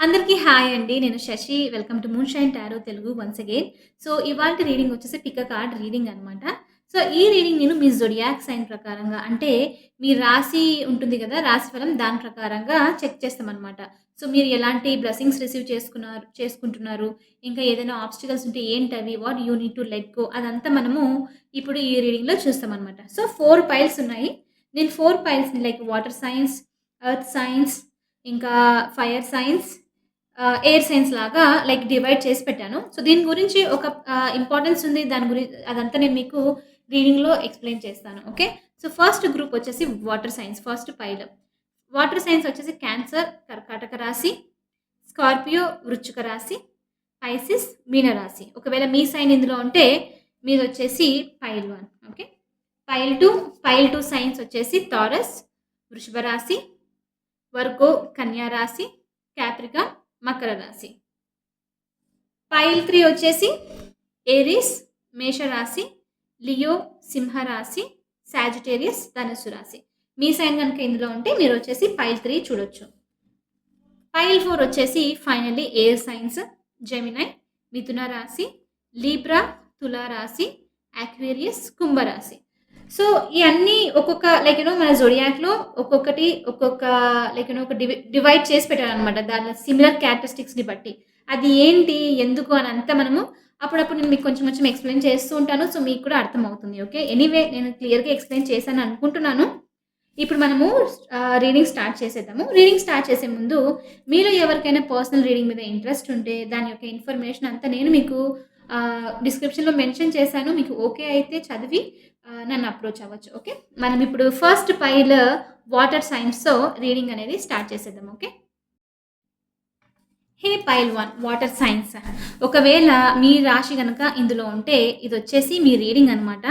అందరికీ హాయ్ అండి. నేను Shashi. Welcome to moonshine tarot Telugu once again. So, ఇవాల్టి రీడింగ్ వచ్చేసి పిక్ ఎ కార్డ్ రీడింగ్ అనమాట. సో, ఈ రీడింగ్ నేను మీ జొడియాక్ సైన్ ప్రకారంగా అంటే మీ రాశి ఉంటుంది గదా! రాశిఫలం దాని ప్రకారంగా చెక్ చేస్తామనమాట. సో, మీరు ఎలాంటి బ్లెస్సింగ్స్ రిసీవ్ చేసుకుంటున్నారు, ఇంకా ఏదైనా ఆబ్‌స్టికల్స్ ఉంటే ఏంటవి? What you need to let go అదంతా మనము ఇప్పుడు ఈ రీడింగ్‌లో చూస్తామనమాట. సో, 4 పైల్స్ ఉన్నాయి. నేను 4 పైల్స్‌ని like water signs, earth signs, ఇంకా ఫైర్ సైన్స్, ఎయిర్ సైన్స్ లాగా లైక్ డివైడ్ చేసి పెట్టాను. సో, దీని గురించి ఒక ఇంపార్టెన్స్ ఉంది. దాని అదంతా నేను మీకు రీడింగ్‌లో ఎక్స్‌ప్లెయిన్ చేస్తాను. ఓకే. సో, ఫస్ట్ గ్రూప్ వచ్చేసి water science first pile. Water science వచ్చేసి క్యాన్సర్, కర్కాటక రాశి, స్కార్పియో వృశ్చిక రాశి, పైసిస్ మీన రాశి. ఒకవేళ మీ సైన్ ఇందులో ఉంటే మీదొచ్చేసి పైల్ 1. ఓకే. పైల్ 2 సైన్స్ వచ్చేసి టారస్ వృషభ రాశి, వర్గో కన్యా రాశి, క్యాప్రికాన్ మకర రాశి. పైల్ 3 వచ్చేసి ఏరిస్ మేషరాశి, లియో సింహరాశి, సాజిటేరియస్ ధనుస్సు రాశి. మీ సైన్ గనుక ఇందులో ఉంటే మీరు వచ్చేసి పైల్ 3 చూడొచ్చు. పైల్ 4 వచ్చేసి ఫైనల్లీ ఎయిర్ సైన్స్ జెమినై మిథున రాశి, లీబ్రా తులా రాశి, అక్వేరియస్ కుంభరాశి. సో, ఇయన్నీ ఒక్కొక్క మన జొడియాక్‌లో ఒక్కొక్కటి ఒక్కొక్క ఒక డివైడ్ చేసి పెట్టారనమాట. దానిలో సిమిలర్ క్యారెక్టరిస్టిక్స్‌ని బట్టి. అది ఏంటి? ఎందుకు? అనంతా మనము అప్పుడప్పుడు నేను మీకు కొంచెం కొంచెం ఎక్స్‌ప్లెయిన్ చేస్తూ ఉంటాను. సో, మీకు కూడా అర్థమవుతుంది. ఓకే. ఎనీవే నేను క్లియర్‌గా ఎక్స్‌ప్లెయిన్ చేశాను అనుకుంటున్నాను. ఇప్పుడు మనము రీడింగ్ స్టార్ట్ చేసేద్దాము. రీడింగ్ స్టార్ట్ చేసే ముందు మీలో ఎవరికైనా పర్సనల్ రీడింగ్ మీద ఇంట్రెస్ట్ ఉంటే దాని యొక్క ఇన్ఫర్మేషన్ అంతా నేను మీకు డిస్క్రిప్షన్‌లో మెన్షన్ చేశాను. మీకు ఓకే అయితే చదివి నన్ను అప్రోచ్ అవ్వచ్చు. ఓకే. మనం ఇప్పుడు ఫస్ట్ పైల్ వాటర్ సైన్స్‌తో రీడింగ్ అనేది స్టార్ట్ చేసేద్దాం. ఓకే. హే పైల్ 1 వాటర్ సైన్స్. ఒకవేళ మీ రాశి గనక ఇందులో ఉంటే ఇదొచ్చేసి మీ రీడింగ్ అనమాట.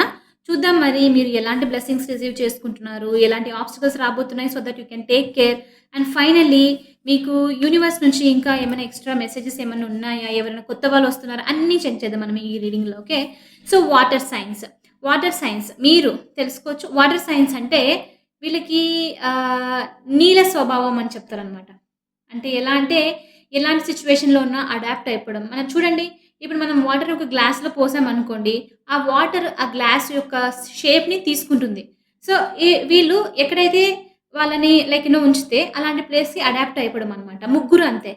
చూద్దాం మరి మీరు ఎలాంటి బ్లెస్సింగ్స్ రిసీవ్ చేసుకుంటున్నారు, ఎలాంటి ఆబ్స్టికల్స్ రాబోతున్నాయి so that you can take care. And finally మీకు యూనివర్స్ నుంచి ఇంకా ఏమైనా ఎక్స్‌ట్రా మెసేజెస్ ఏమన్నా ఉన్నాయా? ఎవరైనా కొత్త వాళ్ళు వస్తున్నారా? అన్నీ చెక్ చేద్దాం మనం ఈ రీడింగ్‌లో. ఓకే. సో, వాటర్ సైన్స్ మీరు తెలుసుకోవచ్చు. వాటర్ సైన్స్ అంటే వీళ్ళకి నీల స్వభావం అని చెప్తారనమాట. అంటే ఎలా అంటే ఎలాంటి సిట్యుయేషన్‌లో ఉన్నా అడాప్ట్ అయిపోవడం. మనం చూడండి, ఇప్పుడు మనం వాటర్ ఒక గ్లాస్‌లో పోసామనుకోండి, ఆ వాటర్ ఆ గ్లాస్ యొక్క షేప్‌ని తీసుకుంటుంది. సో, వీళ్ళు ఎక్కడైతే వాళ్ళని ఉంచితే అలాంటి ప్లేస్‌కి అడాప్ట్ అయిపోవడం అనమాట. ముగ్గురు అంతే.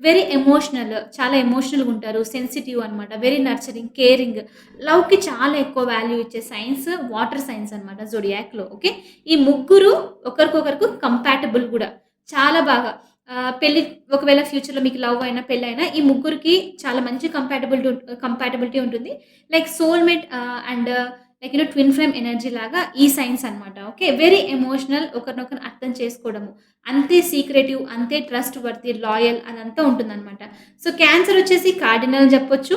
Very emotional. చాలా ఎమోషనల్‌గా ఉంటారు. సెన్సిటివ్ అనమాట. Very nurturing, caring. లవ్‌కి చాలా ఎక్కువ వాల్యూ ఇచ్చే సైన్స్ వాటర్ సైన్స్ అనమాట జొడియాక్‌లో. ఓకే. ఈ ముగ్గురు ఒకరికొకరికి కంపాటబుల్ గూడా. చాలా బాగా. పెళ్లి ఒకవేళ ఫ్యూచర్‌లో మీకు లవ్ అయినా, పెళ్లయినా ఈ ముగ్గురికి చాలా మంచి కంపాటబిలిటీ ఉంటుంది. Like soulmate and twin flame energy లాగా ఈ సైన్స్ అనమాట. ఓకే. వెరీ ఎమోషనల్ ఒకరినొకరు అర్థం చేసుకోవడము. అంతే సీక్రెటివ్, అంతే ట్రస్ట్ వర్తీ, లాయల్ అదంతా ఉంటుందనమాట. సో, క్యాన్సర్ వచ్చేసి కార్డినల్ అని చెప్పొచ్చు.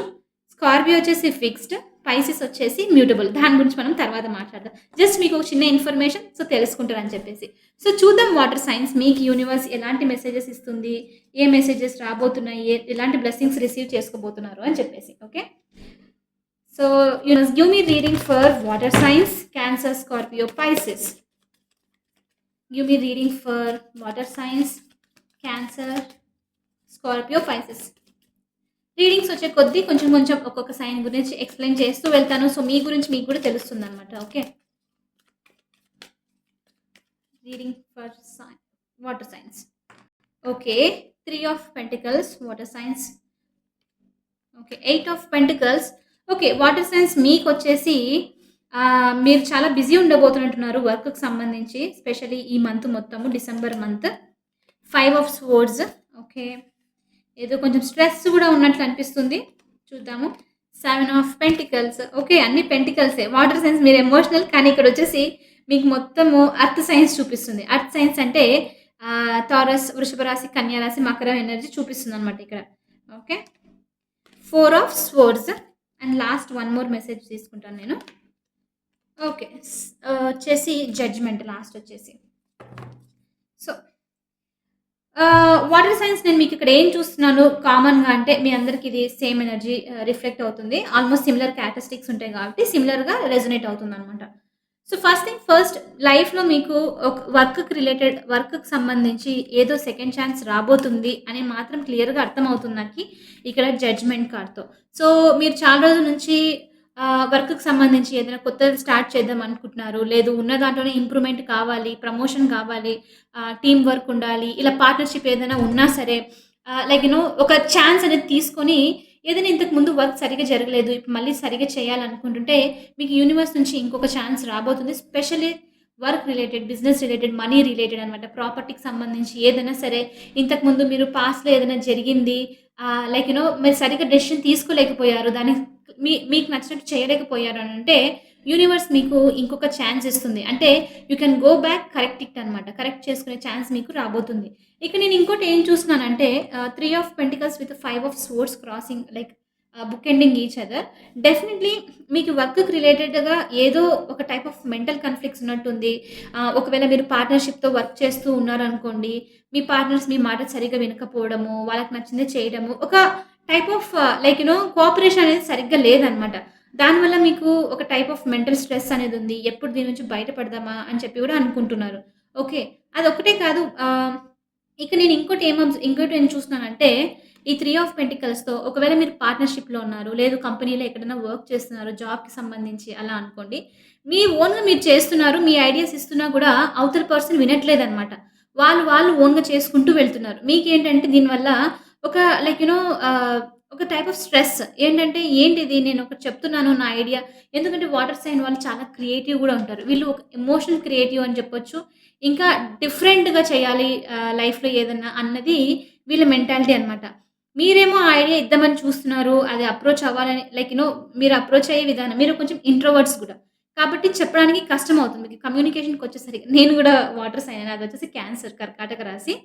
స్కార్పియో వచ్చేసి ఫిక్స్డ్. పైసిస్ వచ్చేసి మ్యూటబుల్. దాని గురించి మనం తర్వాత మాట్లాడదాం. జస్ట్ మీకు ఒక చిన్న ఇన్ఫర్మేషన్ సో, తెలుసుకుంటారని చెప్పేసి. సో, చూద్దాం వాటర్ సైన్స్ మీకు యూనివర్స్ ఎలాంటి మెసేజెస్ ఇస్తుంది? ఏ మెసేజెస్ రాబోతున్నాయి? ఎలాంటి బ్లెస్సింగ్స్ రిసీవ్ చేసుకోబోతున్నారు అని చెప్పేసి. Okay. So, universe give me reading for water science, cancer, Scorpio, Pisces. Give me reading for water science, cancer, Scorpio, Pisces. Readings వచ్చే కొద్దీ కొంచెం కొంచెం ఒక్కొక్క సైన్ గురించి ఎక్స్‌ప్లెయిన్ చేస్తూ వెళ్తాను. సో, మీ గురించి మీకు కూడా తెలుస్తుందనమాట. Okay. Reading for water signs. Okay. 3 of pentacles water signs. Okay. 8 of pentacles. Okay. Water signs మీకొచ్చేసి మీరు చాలా బిజీ ఉండబోతున్నట్టున్నారు వర్క్‌కి సంబంధించి. స్పెషల్లీ ఈ మంత్ మొత్తము December month. 5 of swords. Okay. ఏదో కొంచెం స్ట్రెస్ గూడా ఉన్నట్లు అనిపిస్తుంది. చూద్దాము. 7 ఆఫ్ పెంటికల్స్. ఓకే. అన్ని పెంటికల్సే. వాటర్ సైన్స్ మీరు ఎమోషనల్ కానీ ఇక్కడొచ్చేసి మీకు మొత్తము ఎర్త్ సైన్స్ చూపిస్తుంది. ఎర్త్ సైన్స్ అంటే టారస్, వృషభ రాశి, కన్యా రాశి, మకర ఎనర్జీ చూపిస్తుందనమాట ఇక్కడ. Okay. 4 of swords and last one more message తీసుకుంటాను నేను. ఓకే. వచ్చేసి జడ్జ్‌మెంట్ లాస్ట్ వచ్చేసి. సో, వాటర్ సైన్స్ నేను మీకు ఇక్కడ ఏం చూస్తున్నాను కామన్‌గా అంటే మీ అందరికి ఇది సేమ్ ఎనర్జీ రిఫ్లెక్ట్ అవుతుంది. ఆల్‌మోస్ట్ సిమిలర్ క్యారెక్టరిస్టిక్స్ ఉంటాయి కాబట్టి సిమిలర్‌గా రెసొనేట్ అవుతుందనమాట. సో, ఫస్ట్ థింగ్ ఫస్ట్ లైఫ్‌లో మీకు ఒక వర్క్‌కి సంబంధించి ఏదో సెకండ్ ఛాన్స్ రాబోతుంది అని మాత్రం క్లియర్‌గా అర్థమవుతుంది నాకి ఇక్కడ జడ్జ్‌మెంట్ కార్డ్‌తో. సో, మీరు చాలా రోజుల నుంచి వర్క్‌కి సంబంధించి ఏదైనా కొత్తది స్టార్ట్ చేద్దాం అనుకుంటున్నారు. లేదు ఉన్న దాంట్లోనే ఇంప్రూవ్‌మెంట్ కావాలి, ప్రమోషన్ కావాలి, టీమ్ వర్క్ ఉండాలి. ఇలా పార్ట్నర్‌షిప్ ఏదైనా ఉన్నా సరే లైక్ ఒక ఛాన్స్ అనేది తీసుకొని ఏదైనా ఇంతకు ముందు వర్క్ సరిగ్గా జరగలేదు. ఇప్పుడు మళ్ళీ సరిగ్గా చేయాలనుకుంటుంటే మీకు యూనివర్స్ నుంచి ఇంకొక ఛాన్స్ రాబోతుంది. Specially work related, business related, money related అనమాట. ప్రాపర్టీకి సంబంధించి ఏదైనా సరే ఇంతకుముందు మీరు పాస్ట్‌లో ఏదైనా జరిగింది లైక్ మీరు సరిగ్గా డెసిషన్ తీసుకోలేకపోయారు. దాన్ని మీకు నచ్చినట్టు చేయలేకపోయారు అనంటే యూనివర్స్ మీకు ఇంకొక ఛాన్స్ ఇస్తుంది. అంటే you can go back, correct it అనమాట. కరెక్ట్ చేసుకునే ఛాన్స్ మీకు రాబోతుంది. ఇక నేను ఇంకోటి ఏం చూస్తున్నానంటే 3 of pentacles with 5 of swords crossing like book ending each other. Definitely మీకు వర్క్‌కి రిలేటెడ్‌గా ఏదో ఒక టైప్ ఆఫ్ మెంటల్ కాన్‌ఫ్లిక్ట్స్ ఉన్నట్టుంది. ఒకవేళ మీరు పార్ట్నర్‌షిప్‌తో వర్క్ చేస్తూ ఉన్నారనుకోండి. మీ పార్ట్నర్స్ మీ మాట సరిగ్గా వినకపోవడము, వాళ్ళకి నచ్చిందే చేయడము, ఒక టైప్ ఆఫ్ లైక్ కోఆపరేషన్ అనేది సరిగ్గా లేదనమాట. దానివల్ల మీకు ఒక టైప్ ఆఫ్ మెంటల్ స్ట్రెస్ అనేదుంది. ఎప్పుడు దీని నుంచి బయటపడదామా అని చెప్పి గూడా అనుకుంటున్నారు. ఓకే. అదొక్కటే కాదు ఇక నేను ఇంకోటి ఏం చూస్తున్నానంటే, ఈ 3 ఆఫ్ పెంటికల్స్‌తో ఒకవేళ మీరు పార్ట్నర్‌షిప్‌లో ఉన్నారు, లేదు కంపెనీలో ఎక్కడైనా వర్క్ చేస్తున్నారు, జాబ్‌కి సంబంధించి అలా అనుకోండి. మీ ఓన్‌గా మీరు చేస్తున్నారు. మీ ఐడియాస్ ఇస్తున్నా గూడా అవతల పర్సన్ వినట్లేదనమాట. వాళ్ళు ఓన్‌గా చేసుకుంటూ వెళ్తున్నారు. మీకేంటంటే దీనివల్ల ఒక లైక్ ఒక టైప్ ఆఫ్ స్ట్రెస్ ఏంటంటే, ఏంటిది నేను ఒకటి చెప్తున్నాను నా ఐడియా ఎందుకంటే వాటర్ సైన్ వాళ్ళు చాలా క్రియేటివ్ గూడా ఉంటారు. వీళ్ళు ఒక ఎమోషనల్ క్రియేటివ్ అని చెప్పొచ్చు. ఇంకా డిఫరెంట్‌గా చేయాలి లైఫ్‌లో ఏదన్నా అన్నది వీళ్ళ మెంటాలిటీ అనమాట. మీరేమో ఆ ఐడియా ఇద్దామని చూస్తున్నారు. అది అప్రోచ్ అవ్వాలని లైక్ మీరు అప్రోచ్ అయ్యే విధానం మీరు కొంచెం ఇంట్రోవర్ట్స్ గూడా. కాబట్టి చెప్పడానికి కష్టమవుతుంది. మీకు కమ్యూనికేషన్‌కొచ్చేసరికి నేను గూడా వాటర్ సైన్ నాదొచ్చేసి క్యాన్సర్ కర్కాటక రాశి.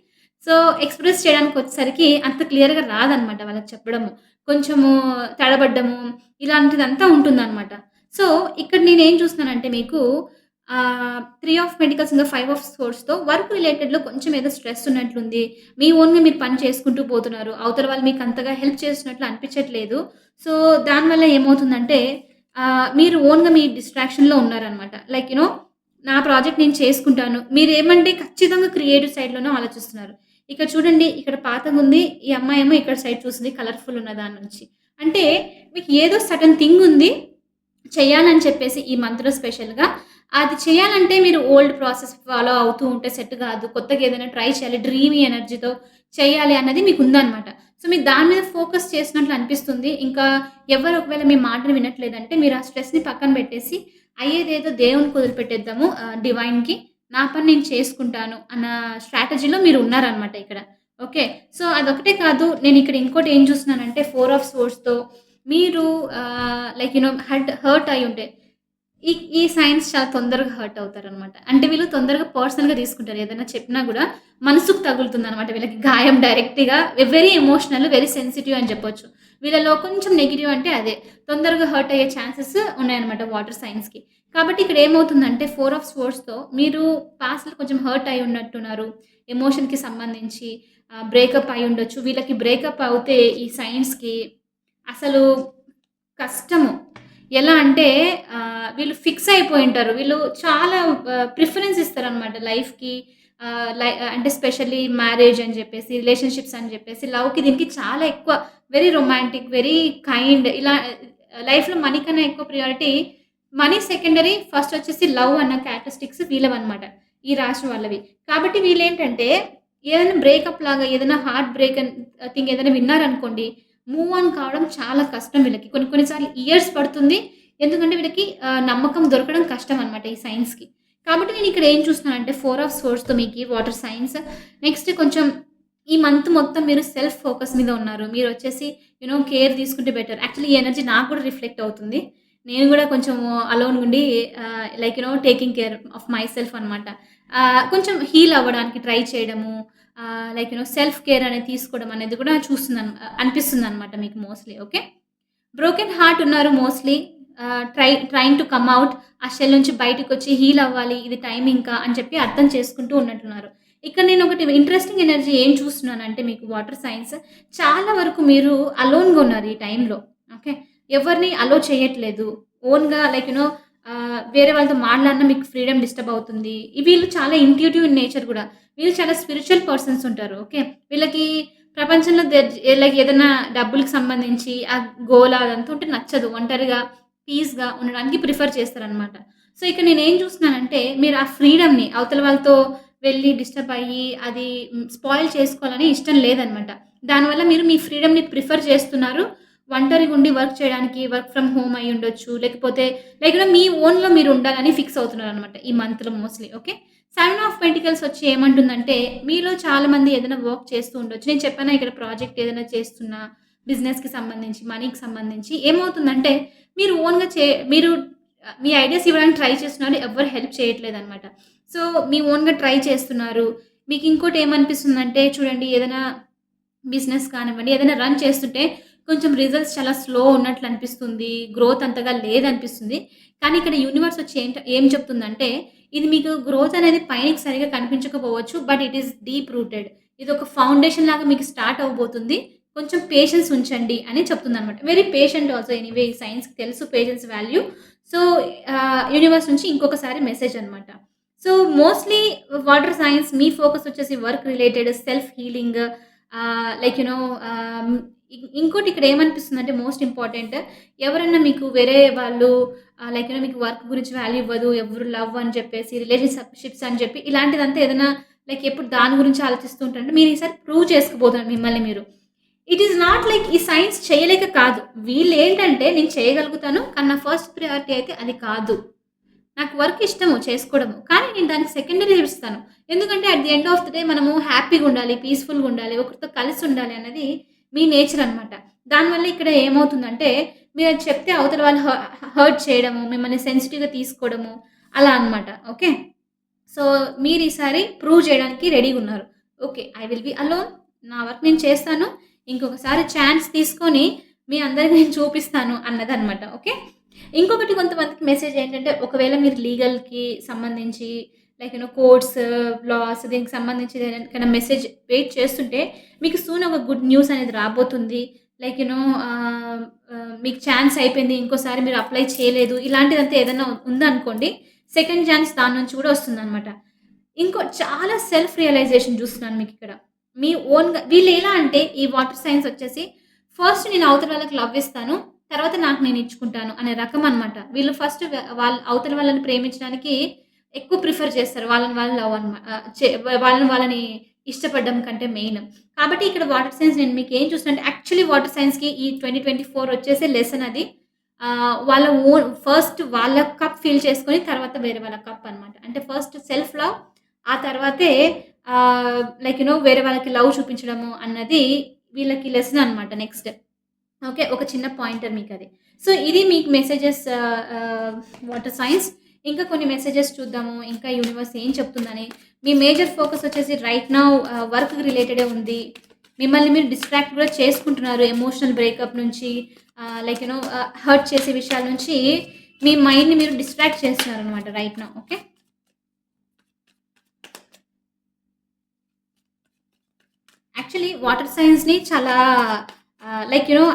సో, ఎక్స్‌ప్రెస్ చేయడానికొచ్చేసరికి అంత క్లియర్‌గా రాదనమాట వాళ్ళకి చెప్పడము. కొంచెము తడబడ్డము ఇలాంటిదంతా ఉంటుందనమాట. సో, ఇక్కడ నేనేం చూస్తున్నానంటే మీకు 3 ఆఫ్ పెంటికల్స్ ఇంకా 5 ఆఫ్ సోర్డ్స్‌తో వర్క్ రిలేటెడ్‌లో కొంచెం ఏదో స్ట్రెస్ ఉన్నట్లుంది. మీ ఓన్‌గా మీరు పని చేసుకుంటూ పోతున్నారు. అవతల వాళ్ళు మీకు అంతగా హెల్ప్ చేస్తున్నట్లు అనిపించట్లేదు. సో, దానివల్ల ఏమవుతుందంటే మీరు ఓన్‌గా మీ డిస్ట్రాక్షన్‌లో ఉన్నారనమాట. లైక్ నా ప్రాజెక్ట్ నేను చేసుకుంటాను. మీరేమంటే ఖచ్చితంగా క్రియేటివ్ సైడ్‌లోనే ఆలోచిస్తున్నారు. ఇక్కడ చూడండి ఇక్కడ పాతగుంది. ఈ అమ్మాయేమో ఇక్కడ సైడ్ చూస్తుంది కలర్‌ఫుల్ ఉన్న దాని నుంచి. అంటే మీకు ఏదో సర్టెన్ థింగ్ ఉంది. చేయాలని చెప్పేసి ఈ మంత్‌లో స్పెషల్‌గా. అది చేయాలంటే మీరు ఓల్డ్ ప్రాసెస్ ఫాలో అవుతూ ఉంటే సెట్ గాదు. కొత్తగా ఏదైనా ట్రై చేయాలి. డ్రీమీ ఎనర్జీతో చేయాలి అన్నది మీకుందనమాట. సో, మీరు దాని మీద ఫోకస్ చేసినట్లు అనిపిస్తుంది. ఇంకా ఎవరు ఒకవేళ మీ మాటలు వినట్లేదంటే మీరు ఆ స్ట్రెస్‌ని పక్కన పెట్టేసి అయ్యేదేదో దేవునికి వదిలిపెట్టేద్దాము డివైన్‌కి. నా పని నేను చేసుకుంటాను అన్న స్ట్రాటజీలో మీరు ఉన్నారనమాట ఇక్కడ. ఓకే. సో, అదొకటే కాదు నేనిక్కడ ఇంకోటి ఏం చూస్తున్నానంటే 4 ఆఫ్ సోర్డ్స్‌తో మీరు లైక్ హర్ట్ అయ్యుంటే ఈ ఈ సైన్స్ చాలా తొందరగా హర్ట్ అవుతారనమాట. అంటే వీళ్ళు తొందరగా పర్సనల్‌గా తీసుకుంటారు. ఏదైనా చెప్పినా గూడా మనసుకు తగులుతుందనమాట వీళ్ళకి గాయం డైరెక్ట్‌గా. వెరీ ఎమోషనల్, వెరీ సెన్సిటివ్ అని చెప్పొచ్చు. వీళ్ళలో కొంచెం నెగెటివ్ అంటే అదే. తొందరగా హర్ట్ అయ్యే ఛాన్సెస్ ఉన్నాయన్నమాట వాటర్ సైన్స్‌కి. కాబట్టి ఇక్కడ ఏమవుతుందంటే 4 ఆఫ్ స్వోర్డ్స్‌తో మీరు పాస్ట్‌లో కొంచెం హర్ట్ అయ్యి ఉన్నట్టున్నారు. ఎమోషన్‌కి సంబంధించి బ్రేకప్ అయ్యి ఉండొచ్చు. వీళ్ళకి బ్రేకప్ అవుతే ఈ సైన్స్‌కి అసలు కష్టము. ఎలా అంటే వీళ్ళు ఫిక్స్ అయిపోయుంటారు. వీళ్ళు చాలా ప్రిఫరెన్స్ ఇస్తారనమాట లైఫ్‌కి. అంటే స్పెషల్లీ మ్యారేజ్ అని జెప్పేసి, రిలేషన్‌షిప్స్ అని జెప్పేసి, లవ్‌కి దీనికి చాలా ఎక్కువ వెరీ రొమాంటిక్, వెరీ కైండ్ ఇలా లైఫ్‌లో మనీ కన్నా ఎక్కువ ప్రియారిటీ మనీ సెకండరీ, ఫస్ట్ వచ్చేసి లవ్ అన్న క్యారెక్టరిస్టిక్స్ వీళ్ళవనమాట. ఈ రాశి వాళ్ళవి. కాబట్టి వీళ్ళేంటంటే ఏదైనా బ్రేకప్ లాగా ఏదైనా హార్ట్ బ్రేక్ థింగ్ ఏదైనా విన్నారనుకోండి మూవ్ ఆన్ కావడం చాలా కష్టం వీళ్ళకి. కొన్ని కొన్ని సార్లు ఇయర్స్ పడుతుంది. ఎందుకంటే వీళ్ళకి నమ్మకం దొరకడం కష్టం అనమాట ఈ సైన్స్‌కి. కాబట్టి నేనిక్కడ ఏం చూస్తున్నానంటే 4 ఆఫ్ సోర్డ్స్‌తో మీకి వాటర్ సైన్స్. నెక్స్ట్ కొంచెం ఈ మంత్ మొత్తం మీరు సెల్ఫ్ ఫోకస్ మీద ఉన్నారు. మీరొచ్చేసి కేర్ తీసుకుంటే బెటర్. యాక్చువల్లీ ఈ ఎనర్జీ నాకు కూడా రిఫ్లెక్ట్ అవుతుంది. నేను గూడా కొంచెం అలోన్‌గుండి like taking care of myself అనమాట. కొంచెం హీల్ అవ్వడానికి ట్రై చేయడము. లైక్ సెల్ఫ్ కేర్ అనేది తీసుకోవడం అనేది కూడా అనిపిస్తుందనమాట మీకు మోస్ట్‌లీ. ఓకే. బ్రోకెన్ హార్ట్ ఉన్నారు mostly. Trying to come out. ఆ షెల్ నుంచి బయటికొచ్చి హీల్ అవ్వాలి. ఇది టైమ్ ఇంకా అని చెప్పి అర్థం చేసుకుంటూ ఉన్నట్టున్నారు. ఇక్కడ నేను ఒకటి ఇంట్రెస్టింగ్ ఎనర్జీ ఏం చూస్తున్నానంటే మీకు వాటర్ సైన్స్ చాలా వరకు మీరు అలోన్‌గా ఉన్నారు ఈ టైంలో. ఓకే. ఎవరిని అలో చేయట్లేదు. ఓన్‌గా లైక్ వేరే వాళ్ళతో మాట్లాడినా మీకు ఫ్రీడమ్ డిస్టర్బ్ అవుతుంది. వీళ్ళు చాలా ఇంట్యూటివ్ ఇన్ నేచర్ గూడా. వీళ్ళు చాలా స్పిరిచ్యువల్ పర్సన్స్ ఉంటారు. ఓకే. వీళ్ళకి ప్రపంచంలో లైక్ ఏదైనా డబ్బులకి సంబంధించి ఆ గోల అదంతా ఉంటే నచ్చదు. ఒంటరిగా, పీస్‌గా ఉండడానికి ప్రిఫర్ చేస్తారనమాట. సో, ఇక్కడ నేనేం చూస్తున్నానంటే, మీరు ఆ ఫ్రీడమ్‌ని అవతల వాళ్ళతో వెళ్లి డిస్టర్బ్ అయ్యి, అది స్పాయిల్ చేసుకోవాలని ఇష్టం లేదనమాట. దానివల్ల మీరు మీ ఫ్రీడమ్‌ని ప్రిఫర్ చేస్తున్నారు. ఒంటరిగుండి వర్క్ చేయడానికి వర్క్ ఫ్రమ్ హోమ్ అయ్యుండొచ్చు. లేకపోతే మీ ఓన్‌లో మీరు ఉండాలని ఫిక్స్ అవుతున్నారనమాట ఈ మంత్‌లో mostly. Okay. Seven of pentacles వచ్చి ఏమంటుందంటే, మీలో చాలామంది ఏదైనా వర్క్ చేస్తూ ఉండొచ్చు. నేను చెప్పానా ఇక్కడ ప్రాజెక్ట్ ఏదైనా చేస్తున్నా, బిజినెస్‌కి సంబంధించి, మనీకి సంబంధించి ఏమవుతుందంటే, మీరు ఓన్‌గా మీరు మీ ఐడియాస్ ఇవ్వడానికి ట్రై చేస్తున్నారు. ఎవ్వరు హెల్ప్ చేయట్లేదనమాట. సో, మీ ఓన్‌గా ట్రై చేస్తున్నారు. మీకు ఇంకోటి ఏమనిపిస్తుందంటే చూడండి, ఏదైనా బిజినెస్ కానివ్వండి, ఏదైనా రన్ చేస్తుంటే కొంచెం రిజల్ట్స్ చాలా స్లో ఉన్నట్లు అనిపిస్తుంది. గ్రోత్ అంతగా లేదనిపిస్తుంది. కానీ ఇక్కడ యూనివర్స్ వచ్చి ఏం చెప్తుందంటే, ఇది మీకు గ్రోత్ అనేది పైకి సరిగ్గా కనిపించకపోవచ్చు. But it is deep rooted. ఇదొక ఫౌండేషన్ లాగా మీకు స్టార్ట్ అవ్వబోతుంది. కొంచెం పేషెన్స్ ఉంచండి అని చెప్తుందనమాట. వెరీ పేషెంట్ ఆల్సో ఎనీవే ఈ సైన్స్‌కి తెలుసు పేషెన్స్ వాల్యూ. సో, యూనివర్స్ నుంచి ఇంకొకసారి మెసేజ్ అనమాట. సో, మోస్ట్‌లీ వాటర్ సైన్స్ మీ ఫోకస్ వచ్చేసి work related, self healing, like ఆహ్, ఇంకోటి ఇక్కడ ఏమనిపిస్తుందంటే మోస్ట్ ఇంపార్టెంట్, ఎవరైనా మీకు వేరే వాళ్ళు మీకు వర్క్ గురించి వాల్యూ ఇవ్వదు. ఎవరు లవ్ అని చెప్పేసి, రిలేషన్‌షిప్స్ అని చెప్పి ఇలాంటిదంతా ఏదైనా ఎప్పుడు దాని గురించి ఆలోచిస్తూ ఉంటారంటే, మీరు ఈసారి ప్రూవ్ చేసుకోబోతున్నారు మిమ్మల్ని మీరు. ఇట్ ఈస్ నాట్ లైక్ ఈ సైన్స్ చేయలేక కాదు. వీళ్ళేంటంటే నేను చేయగలుగుతాను. కానీ నా ఫస్ట్ ప్రయారిటీ అయితే అది కాదు. నాకు వర్క్ ఇష్టము చేసుకోవడము. కానీ నేను దానికి సెకండరీ ఇస్తాను. ఎందుకంటే at the end of the day మనము హ్యాపీగుండాలి, పీస్‌ఫుల్‌గుండాలి, ఒకరితో కలిసుండాలి అన్నది మీ నేచర్ అనమాట. దానివల్ల ఇక్కడ ఏమవుతుందంటే, మీరది చెప్తే అవతల వాళ్ళు హర్ట్ చేయడము, మిమ్మల్ని సెన్సిటివ్‌గా తీసుకోవడము అలా అనమాట. ఓకే. సో, మీరీసారి ప్రూవ్ చేయడానికి రెడీగున్నారు. Okay. I will be alone. నా వర్క్ నేను చేస్తాను. ఇంకొకసారి ఛాన్స్ తీసుకొని మీ అందరికి నేను చూపిస్తాను అన్నదనమాట. ఓకే. ఇంకొకటి కొంతమందికి మెసేజ్ ఏంటంటే, ఒకవేళ మీరు లీగల్‌కి సంబంధించి కోర్ట్స్, లాస్ దీనికి సంబంధించి దేనికైనా మెసేజ్ వెయిట్ చేస్తుంటే, మీకు సూన్ ఒక గుడ్ న్యూస్ అనేది రాబోతుంది. లైక్ యూ నో ఆహ్, మీకు ఛాన్స్ అయిపోయింది. ఇంకోసారి మీరు అప్లై చేయలేదు. ఇలాంటిదంతా ఏదైనా ఉందనుకోండి, సెకండ్ ఛాన్స్ దాని నుంచి కూడా వస్తుందనమాట. చాలా సెల్ఫ్ రియలైజేషన్ చూస్తున్నాను మీకిక్కడ. మీ ఓన్‌గా వీళ్ళెలా అంటే ఈ వాటర్ సైన్స్ వచ్చేసి ఫస్ట్ నేను అవతల వాళ్ళకి లవ్ ఇస్తాను. తర్వాత నాకు నేను ఇచ్చుకుంటాను అనే రకం అనమాట. వీళ్ళు ఫస్ట్ వాళ్ళు అవతల వాళ్ళని ప్రేమించడానికి ఎక్కువ ప్రిఫర్ చేస్తారు. వాళ్ళని వాళ్ళు లవ్ అనమా ఆహ్, చే వాళ్ళని వాళ్ళని ఇష్టపడడం కంటే మెయిన్. కాబట్టి ఇక్కడ వాటర్ సైన్స్ నేను మీకేం చూస్తున్నా అంటే యాక్చువల్లీ వాటర్ సైన్స్‌కి ఈ 2024 వచ్చేసే లెసన్ అది. వాళ్ళ ఫస్ట్ వాళ్ళ కప్ ఫిల్ చేసుకొని తర్వాత వేరే వాళ్ళ కప్ అనమాట. అంటే ఫస్ట్ సెల్ఫ్ లవ్, ఆ తర్వాతే వేరే వాళ్ళకి లవ్ చూపించడము అన్నది వీళ్ళకి లెసన్ అనమాట నెక్స్ట్. ఓకే. ఒక చిన్న పాయింటర్ మీకది. సో, ఇది మీకు మెసేజెస్ వాటర్ సైన్స్. ఇంకా కొన్ని మెసేజెస్ చూద్దాము. ఇంకా యూనివర్స్ ఏం చెప్తుందని. మీ మేజర్ ఫోకస్ వచ్చేసి రైట్ నౌ వర్క్‌కి రిలేటెడే ఉంది. మిమ్మల్ని మీరు డిస్ట్రాక్ట్ కూడా చేసుకుంటున్నారు. ఎమోషనల్ బ్రేకప్ నుంచి హర్ట్ చేసే విషయాల నుంచి మీ మైండ్‌ని మీరు డిస్ట్రాక్ట్ చేస్తున్నారనమాట right now. Okay. Actually water సైన్స్‌ని చాలా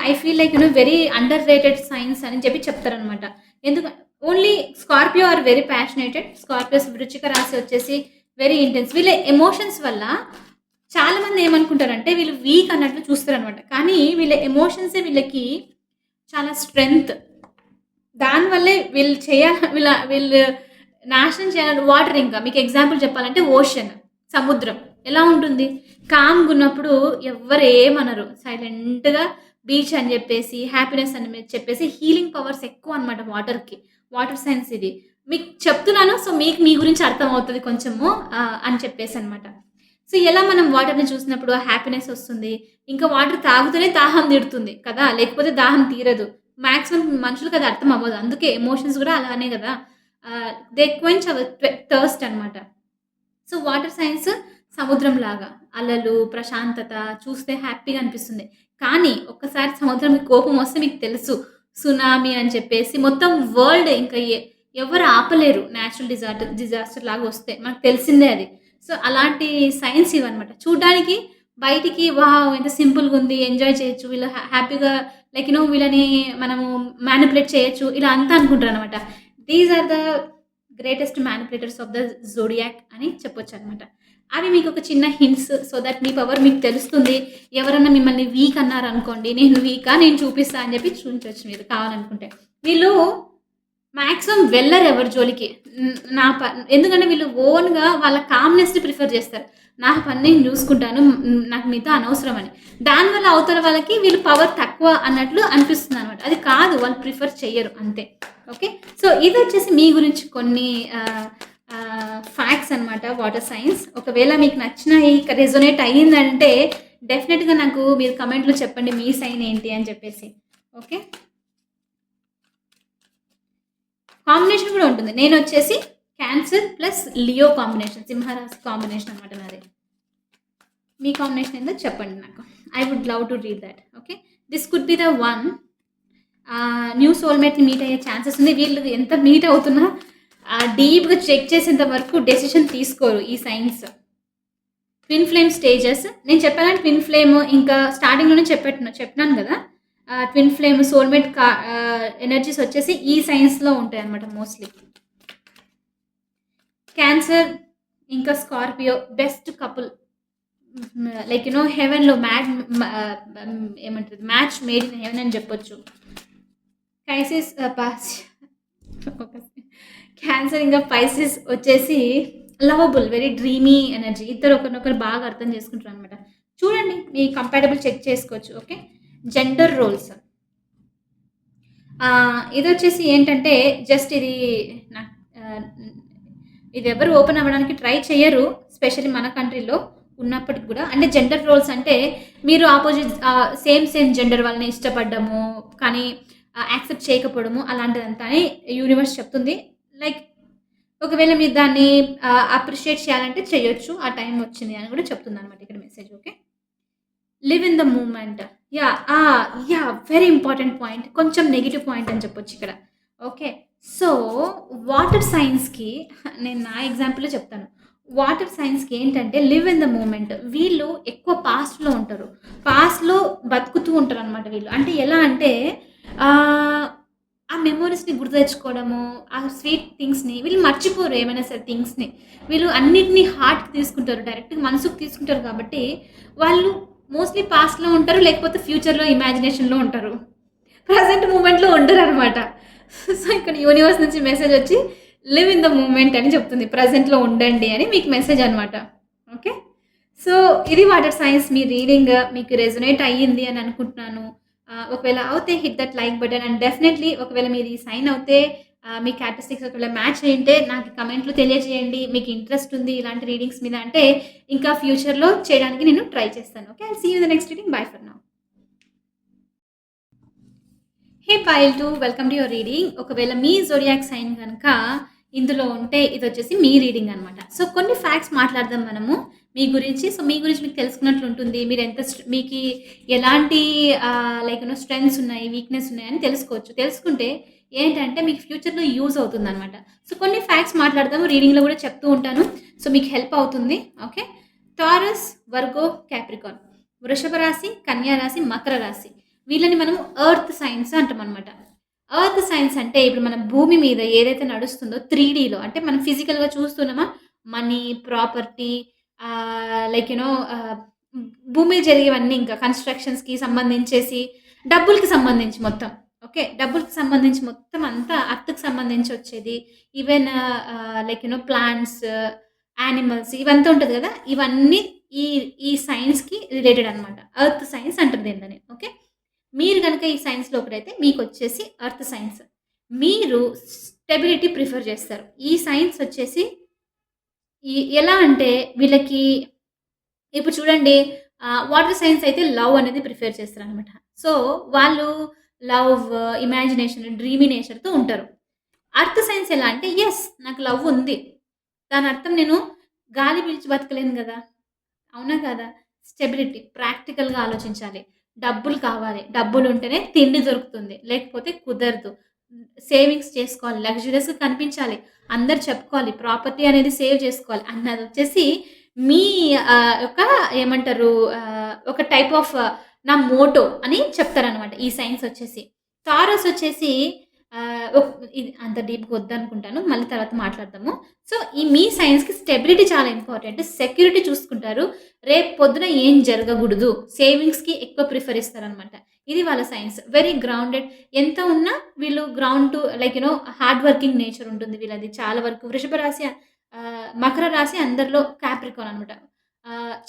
I feel very underrated signs అని చెప్పి చెప్తారనమాట. ఎందుక only Scorpio are very passionated. Scorpios వృశ్చిక రాశి వచ్చేసి వెరీ ఇంటెన్స్. వీళ్ళ ఎమోషన్స్ వల్ల చాలామంది ఏమనుకుంటారంటే వీళ్ళు వీక్ అన్నట్లు చూస్తారనమాట. కానీ వీళ్ళ ఎమోషన్సే వీళ్ళకి చాలా స్ట్రెంగ్త్. దానివల్లే వీళ్ళు నాశనం చేయాలని వాటర్ ఇంకా మీకు ఎగ్జాంపుల్ చెప్పాలంటే ఓషన్, సముద్రం ఎలా ఉంటుంది? కామ్‌గున్నప్పుడు ఎవ్వరు ఏమనరు. సైలెంట్‌గా బీచ్ అని జెప్పేసి, హ్యాపీనెస్ అని చెప్పేసి హీలింగ్ పవర్స్ ఎక్కువనమాట వాటర్‌కి. వాటర్ సైన్స్ ఇది. మీకు చెప్తున్నాను. సో, మీకు మీ గురించి అర్థమవుతది కొంచెము అని చెప్పేసనమాట. సో, ఎలా మనం వాటర్‌ని చూసినప్పుడు హ్యాపీనెస్ ఒస్తుంది. ఇంకా వాటర్ తాగుతూనే దాహం తీరుతుంది కదా! లేకపోతే దాహం తీరదు. మాక్సిమం మనుషులకి అది అర్థం అవ్వదు. అందుకే ఎమోషన్స్ గూడా అలానే గదా! దే క్వెంచ్ అవర్ థర్స్ట్ అనమాట. సో, వాటర్ సైన్స్ సముద్రంలాగా అలలు, ప్రశాంతత చూస్తే హ్యాపీగా అనిపిస్తుంది. కానీ ఒక్కసారి సముద్రంకి కోపం వస్తే మీకు తెలుసు. సునామీ అని చెప్పేసి మొత్తం వరల్డ్ ఇంకా ఎవరు ఆపలేరు. నేచురల్ డిజాస్టర్ లాగా వస్తే. మనకు తెలిసిందే అది. సో, అలాంటి సైన్స్ ఇవన్నమాట. చూడ్డానికి బయటికి వావ్! ఎంత సింపుల్‌గుంది. ఎంజాయ్ చేయొచ్చు. వీళ్ళు హ్యాపీగా వీళ్ళని మనము మానిప్యులేట్ చేయొచ్చు. ఇలా అంతా అనుకుంటారనమాట. These are the greatest manipulators of the zodiac అని చెప్పొచ్చనమాట. అవి మీకొక చిన్న హింట్స్ సో దట్ మీ పవర్ మీకు తెలుస్తుంది. ఎవరన్నా మిమ్మల్ని వీక్ అన్నారనుకోండి, నేను వీకా నేను చూపిస్తా అని చెప్పి చూయించొచ్చు మీరు కావాలనుకుంటే. వీళ్ళు మాక్సిమం వెళ్లరు ఎవరి జోలికి. నా ఎందుకంటే వీళ్ళు ఓన్‌గా వాళ్ళ కామ్‌నెస్‌ని ప్రిఫర్ చేస్తారు. నా పని నేను చూసుకుంటాను. నాకు మీతో అనవసరం అని. దానివల్ల అవతల వాళ్ళకి వీళ్ళు పవర్ తక్కువ అన్నట్లు అనిపిస్తుందనమాట. అది కాదు వాళ్ళు ప్రిఫర్ చెయ్యరు అంతే. ఓకే. సో ఇదొచ్చేసి మీ గురించి కొన్ని ఫ్యాక్ట్స్ అనమాట వాటర్ సైన్స్. ఒకవేళ మీకు నచ్చినయి రెజొనేట్ అయ్యిందంటే డెఫినిట్‌గా నాకు మీరు కమెంట్‌లో చెప్పండి మీ సైన్ ఏంటి అని చెప్పేసి. ఓకే. కాంబినేషన్ కూడా ఉంటుంది. నేనొచ్చేసి క్యాన్సర్ ప్లస్ లియో కాంబినేషన్. సింహరాశి కాంబినేషన్ అనమాట నాది. మీ కాంబినేషన్ ఏందో చెప్పండి నాకు. I would love to read that. Okay. This could be the one. New సోల్‌మేట్‌ని మీట్ అయ్యే ఛాన్సెస్ ఉంది. వీళ్ళు ఎంత మీట్ అవుతున్నా డీప్‌గా చెక్ చేసేంత వరకు డెసిషన్ తీసుకోరు ఈ సైన్స్. ట్విన్ ఫ్లేమ్ స్టేజెస్ నేను చెప్పాను ట్విన్ ఫ్లేమ్ ఇంకా స్టార్టింగ్‌లోనే చెప్పినాను గదా! ట్విన్ ఫ్లేమ్ సోల్‌మేట్ ఎనర్జీస్ వచ్చేసి ఈ సైన్స్‌లో ఉంటాయన్నమాట మోస్ట్‌లీ. క్యాన్సర్ ఇంకా Scorpio best couple. Like you know హెవెన్‌లో ఏమంటారు మ్యాచ్ మేడ్ ఇన్ హెవెన్ అని చెప్పొచ్చు. పైసెస్ క్యాన్సర్ ఇంకా పైసెస్ వచ్చేసి లవబుల్ వెరీ డ్రీమీ ఎనర్జీ. ఇద్దరు ఒకరినొకరు బాగా అర్థం చేసుకుంటారు అనమాట. చూడండి మీ కంపాటబుల్ చెక్ చేసుకోవచ్చు. ఓకే. జెండర్ రోల్స్ ఇదొచ్చేసి ఏంటంటే జస్ట్ ఇది నాకు ఇది ఎవరు ఓపెన్ అవ్వడానికి ట్రై చెయ్యరు. స్పెషల్లీ మన కంట్రీలో ఉన్నప్పటికి కూడా. అంటే జెండర్ రోల్స్ అంటే మీరు ఆపోజిట్ సేమ్ జెండర్ వాళ్ళని ఇష్టపడ్డము కానీ యాక్సెప్ట్ చేయకపోవడము అలాంటిదంతా అని యూనివర్స్ చెప్తుంది. లైక్ ఒకవేళ మీరు దాన్ని అప్రిషియేట్ చేయాలంటే చేయొచ్చు. ఆ టైం వచ్చింది అని కూడా చెప్తుందనమాట ఇక్కడ message. Okay. Live in the moment. Very important point. కొంచెం నెగెటివ్ పాయింట్ అని చెప్పొచ్చు ఇక్కడ. ఓకే. సో వాటర్ సైన్స్‌కి నేను నా ఎగ్జాంపులే చెప్తాను. వాటర్ సైన్స్‌కి ఏంటంటే లివ్ ఇన్ ద మూమెంట్. వీళ్ళు ఎక్కువ పాస్ట్‌లో ఉంటారు. పాస్ట్‌లో బతుకుతూ ఉంటారనమాట వీళ్ళు. అంటే ఎలా అంటే ఆ మెమోరీస్‌ని గుర్తు తెచ్చుకోవడము, ఆ స్వీట్ థింగ్స్‌ని వీళ్ళు మర్చిపోరు ఏమైనా సరే థింగ్స్‌ని. వీళ్ళు అన్నిటిని హార్ట్‌కి తీసుకుంటారు. డైరెక్ట్‌గా మనసుకు తీసుకుంటారు కాబట్టి వాళ్ళు మోస్ట్‌లీ పాస్ట్‌లో ఉంటారు. లేకపోతే ఫ్యూచర్‌లో ఇమాజినేషన్‌లో ఉంటారు. ప్రెజెంట్ మూమెంట్‌లో ఉండరనమాట. సో, ఇక్కడ యూనివర్స్ నుంచి మెసేజ్ వచ్చి లివ్ ఇన్ ద మూమెంట్ అని చెప్తుంది. ప్రెజెంట్‌లో ఉండండి అని మీకు మెసేజ్ అనమాట. ఓకే. సో, ఇది వాటర్ సైన్స్ మీ రీడింగ్ మీకు రెజొనేట్ అయ్యింది అని అనుకుంటున్నాను. ఒకవేళ అవుతే hit that like button and definitely ఒకవేళ మీది సైన్ అవుతే మీ క్యారెక్టరిస్టిక్స్ ఒకవేళ మ్యాచ్ అయ్యుంటే నాకు కమెంట్‌లో తెలియజేయండి. మీకు ఇంట్రెస్ట్ ఉంది ఇలాంటి రీడింగ్స్ మీద అంటే ఇంకా ఫ్యూచర్‌లో చేయడానికి నేను ట్రై చేస్తాను. Okay. I'll see you in the next reading. Bye for now. Hey pile 2 welcome to your reading. ఒకవేళ మీ జోడియాక్ సైన్ గనక ఇందులో ఉంటే ఇదొచ్చేసి మీ రీడింగ్ అనమాట. సో, కొన్ని ఫ్యాక్ట్స్ మాట్లాడదాం మనము మీ గురించి. సో, మీ గురించి మీకు తెలుసుకున్నట్లు ఉంటుంది. మీరు ఎంత మీకి ఎలాంటి లైక్ యూ నో స్ట్రెంగ్త్స్ ఉన్నాయి, వీక్‌నెస్ ఉన్నాయని తెలుసుకోవచ్చు. తెలుసుకుంటే ఏంటంటే మీకు ఫ్యూచర్‌లో యూజ్ అవుతుందనమాట. సో, కొన్ని ఫ్యాక్ట్స్ మాట్లాడదాము. రీడింగ్‌లో కూడా చెప్తూ ఉంటాను. సో, మీకు హెల్ప్ అవుతుంది. ఓకే. Taurus, Virgo, Capricorn. వృషభ రాశి, కన్యా రాశి, మకర రాశి. వీళ్ళని మనం ఎర్త్ సైన్స్ అంటామనమాట. ఎర్త్ సైన్స్ అంటే ఇప్పుడు మన భూమి మీద ఏదైతే నడుస్తుందో 3డీలో అంటే మనం ఫిజికల్‌గా చూస్తున్నామా money, property like you know భూమి మీద జరిగేవన్నీ ఇంకా కన్‌స్ట్రక్షన్స్‌కి సంబంధించేసి డబ్బులకి సంబంధించి మొత్తం. ఓకే. డబ్బులకి సంబంధించి మొత్తం అంతా ఎర్త్‌కి సంబంధించి వచ్చేది. Even like you no plants, animals ఇవంతా ఉంటది గదా! ఇవన్నీ ఈ ఈ సైన్స్‌కి రిలేటెడ్ అనమాట. ఎర్త్ సైన్స్ అంటారు దీనిని. ఓకే. మీరు గనక ఈ సైన్స్‌లో ఒకటైతే మీకొచ్చేసి ఎర్త్ సైన్స్. మీరు స్టెబిలిటీ ప్రిఫర్ చేస్తారు. ఈ సైన్స్ వచ్చేసి ఎలా అంటే వీళ్ళకి ఇప్పుడు చూడండి వాటర్ సైన్స్ అయితే లవ్ అనేది ప్రిఫర్ చేస్తారనమాట. సో, వాళ్ళు లవ్, ఇమాజినేషన్, డ్రీమీ నేచర్‌తో ఉంటారు. ఎర్త్ సైన్స్ ఎలా అంటే యెస్ నాకు లవ్ ఉంది. దాని అర్థం నేను గాలి పీల్చి బతకలేను గదా! అవునా కాదా? స్టెబిలిటీ ప్రాక్టికల్‌గా ఆలోచించాలి. డబ్బులు కావాలి. డబ్బులుంటేనే తిండి దొరుకుతుంది. లేకపోతే కుదరదు. సేవింగ్స్ చేసుకోవాలి. లగ్జూరియస్‌గా కనిపించాలి. అందరూ చెప్పుకోవాలి. ప్రాపర్టీ అనేది సేవ్ చేసుకోవాలి. అన్నదొచ్చేసి మీ యొక్క ఏమంటారు ఒక టైప్ ఆఫ్ నా మోటో అని చెప్తారనమాట. ఈ సైన్స్ వచ్చేసి. టారస్ వచ్చేసి ఇది అంత డీప్‌గా వద్దనుకుంటాను. మళ్ళీ తర్వాత మాట్లాడదాము. సో, ఈ మీ సైన్స్‌కి స్టెబిలిటీ చాలా ఇంపార్టెంట్. సెక్యూరిటీ చూసుకుంటారు. రేపు పొద్దున ఏం జరగగూడదు. సేవింగ్స్‌కి ఎక్కువ ప్రిఫర్ ఇస్తారనమాట. ఇది వాళ్ళ సైన్స్. Very grounded. ఎంత ఉన్నా వీళ్ళు ground to like hard working nature ఉంటుంది వీళ్ళది చాలా వరకు. వృషభ రాశి మకర రాశి అందరిలో కాప్రికార్న్ అనమాట.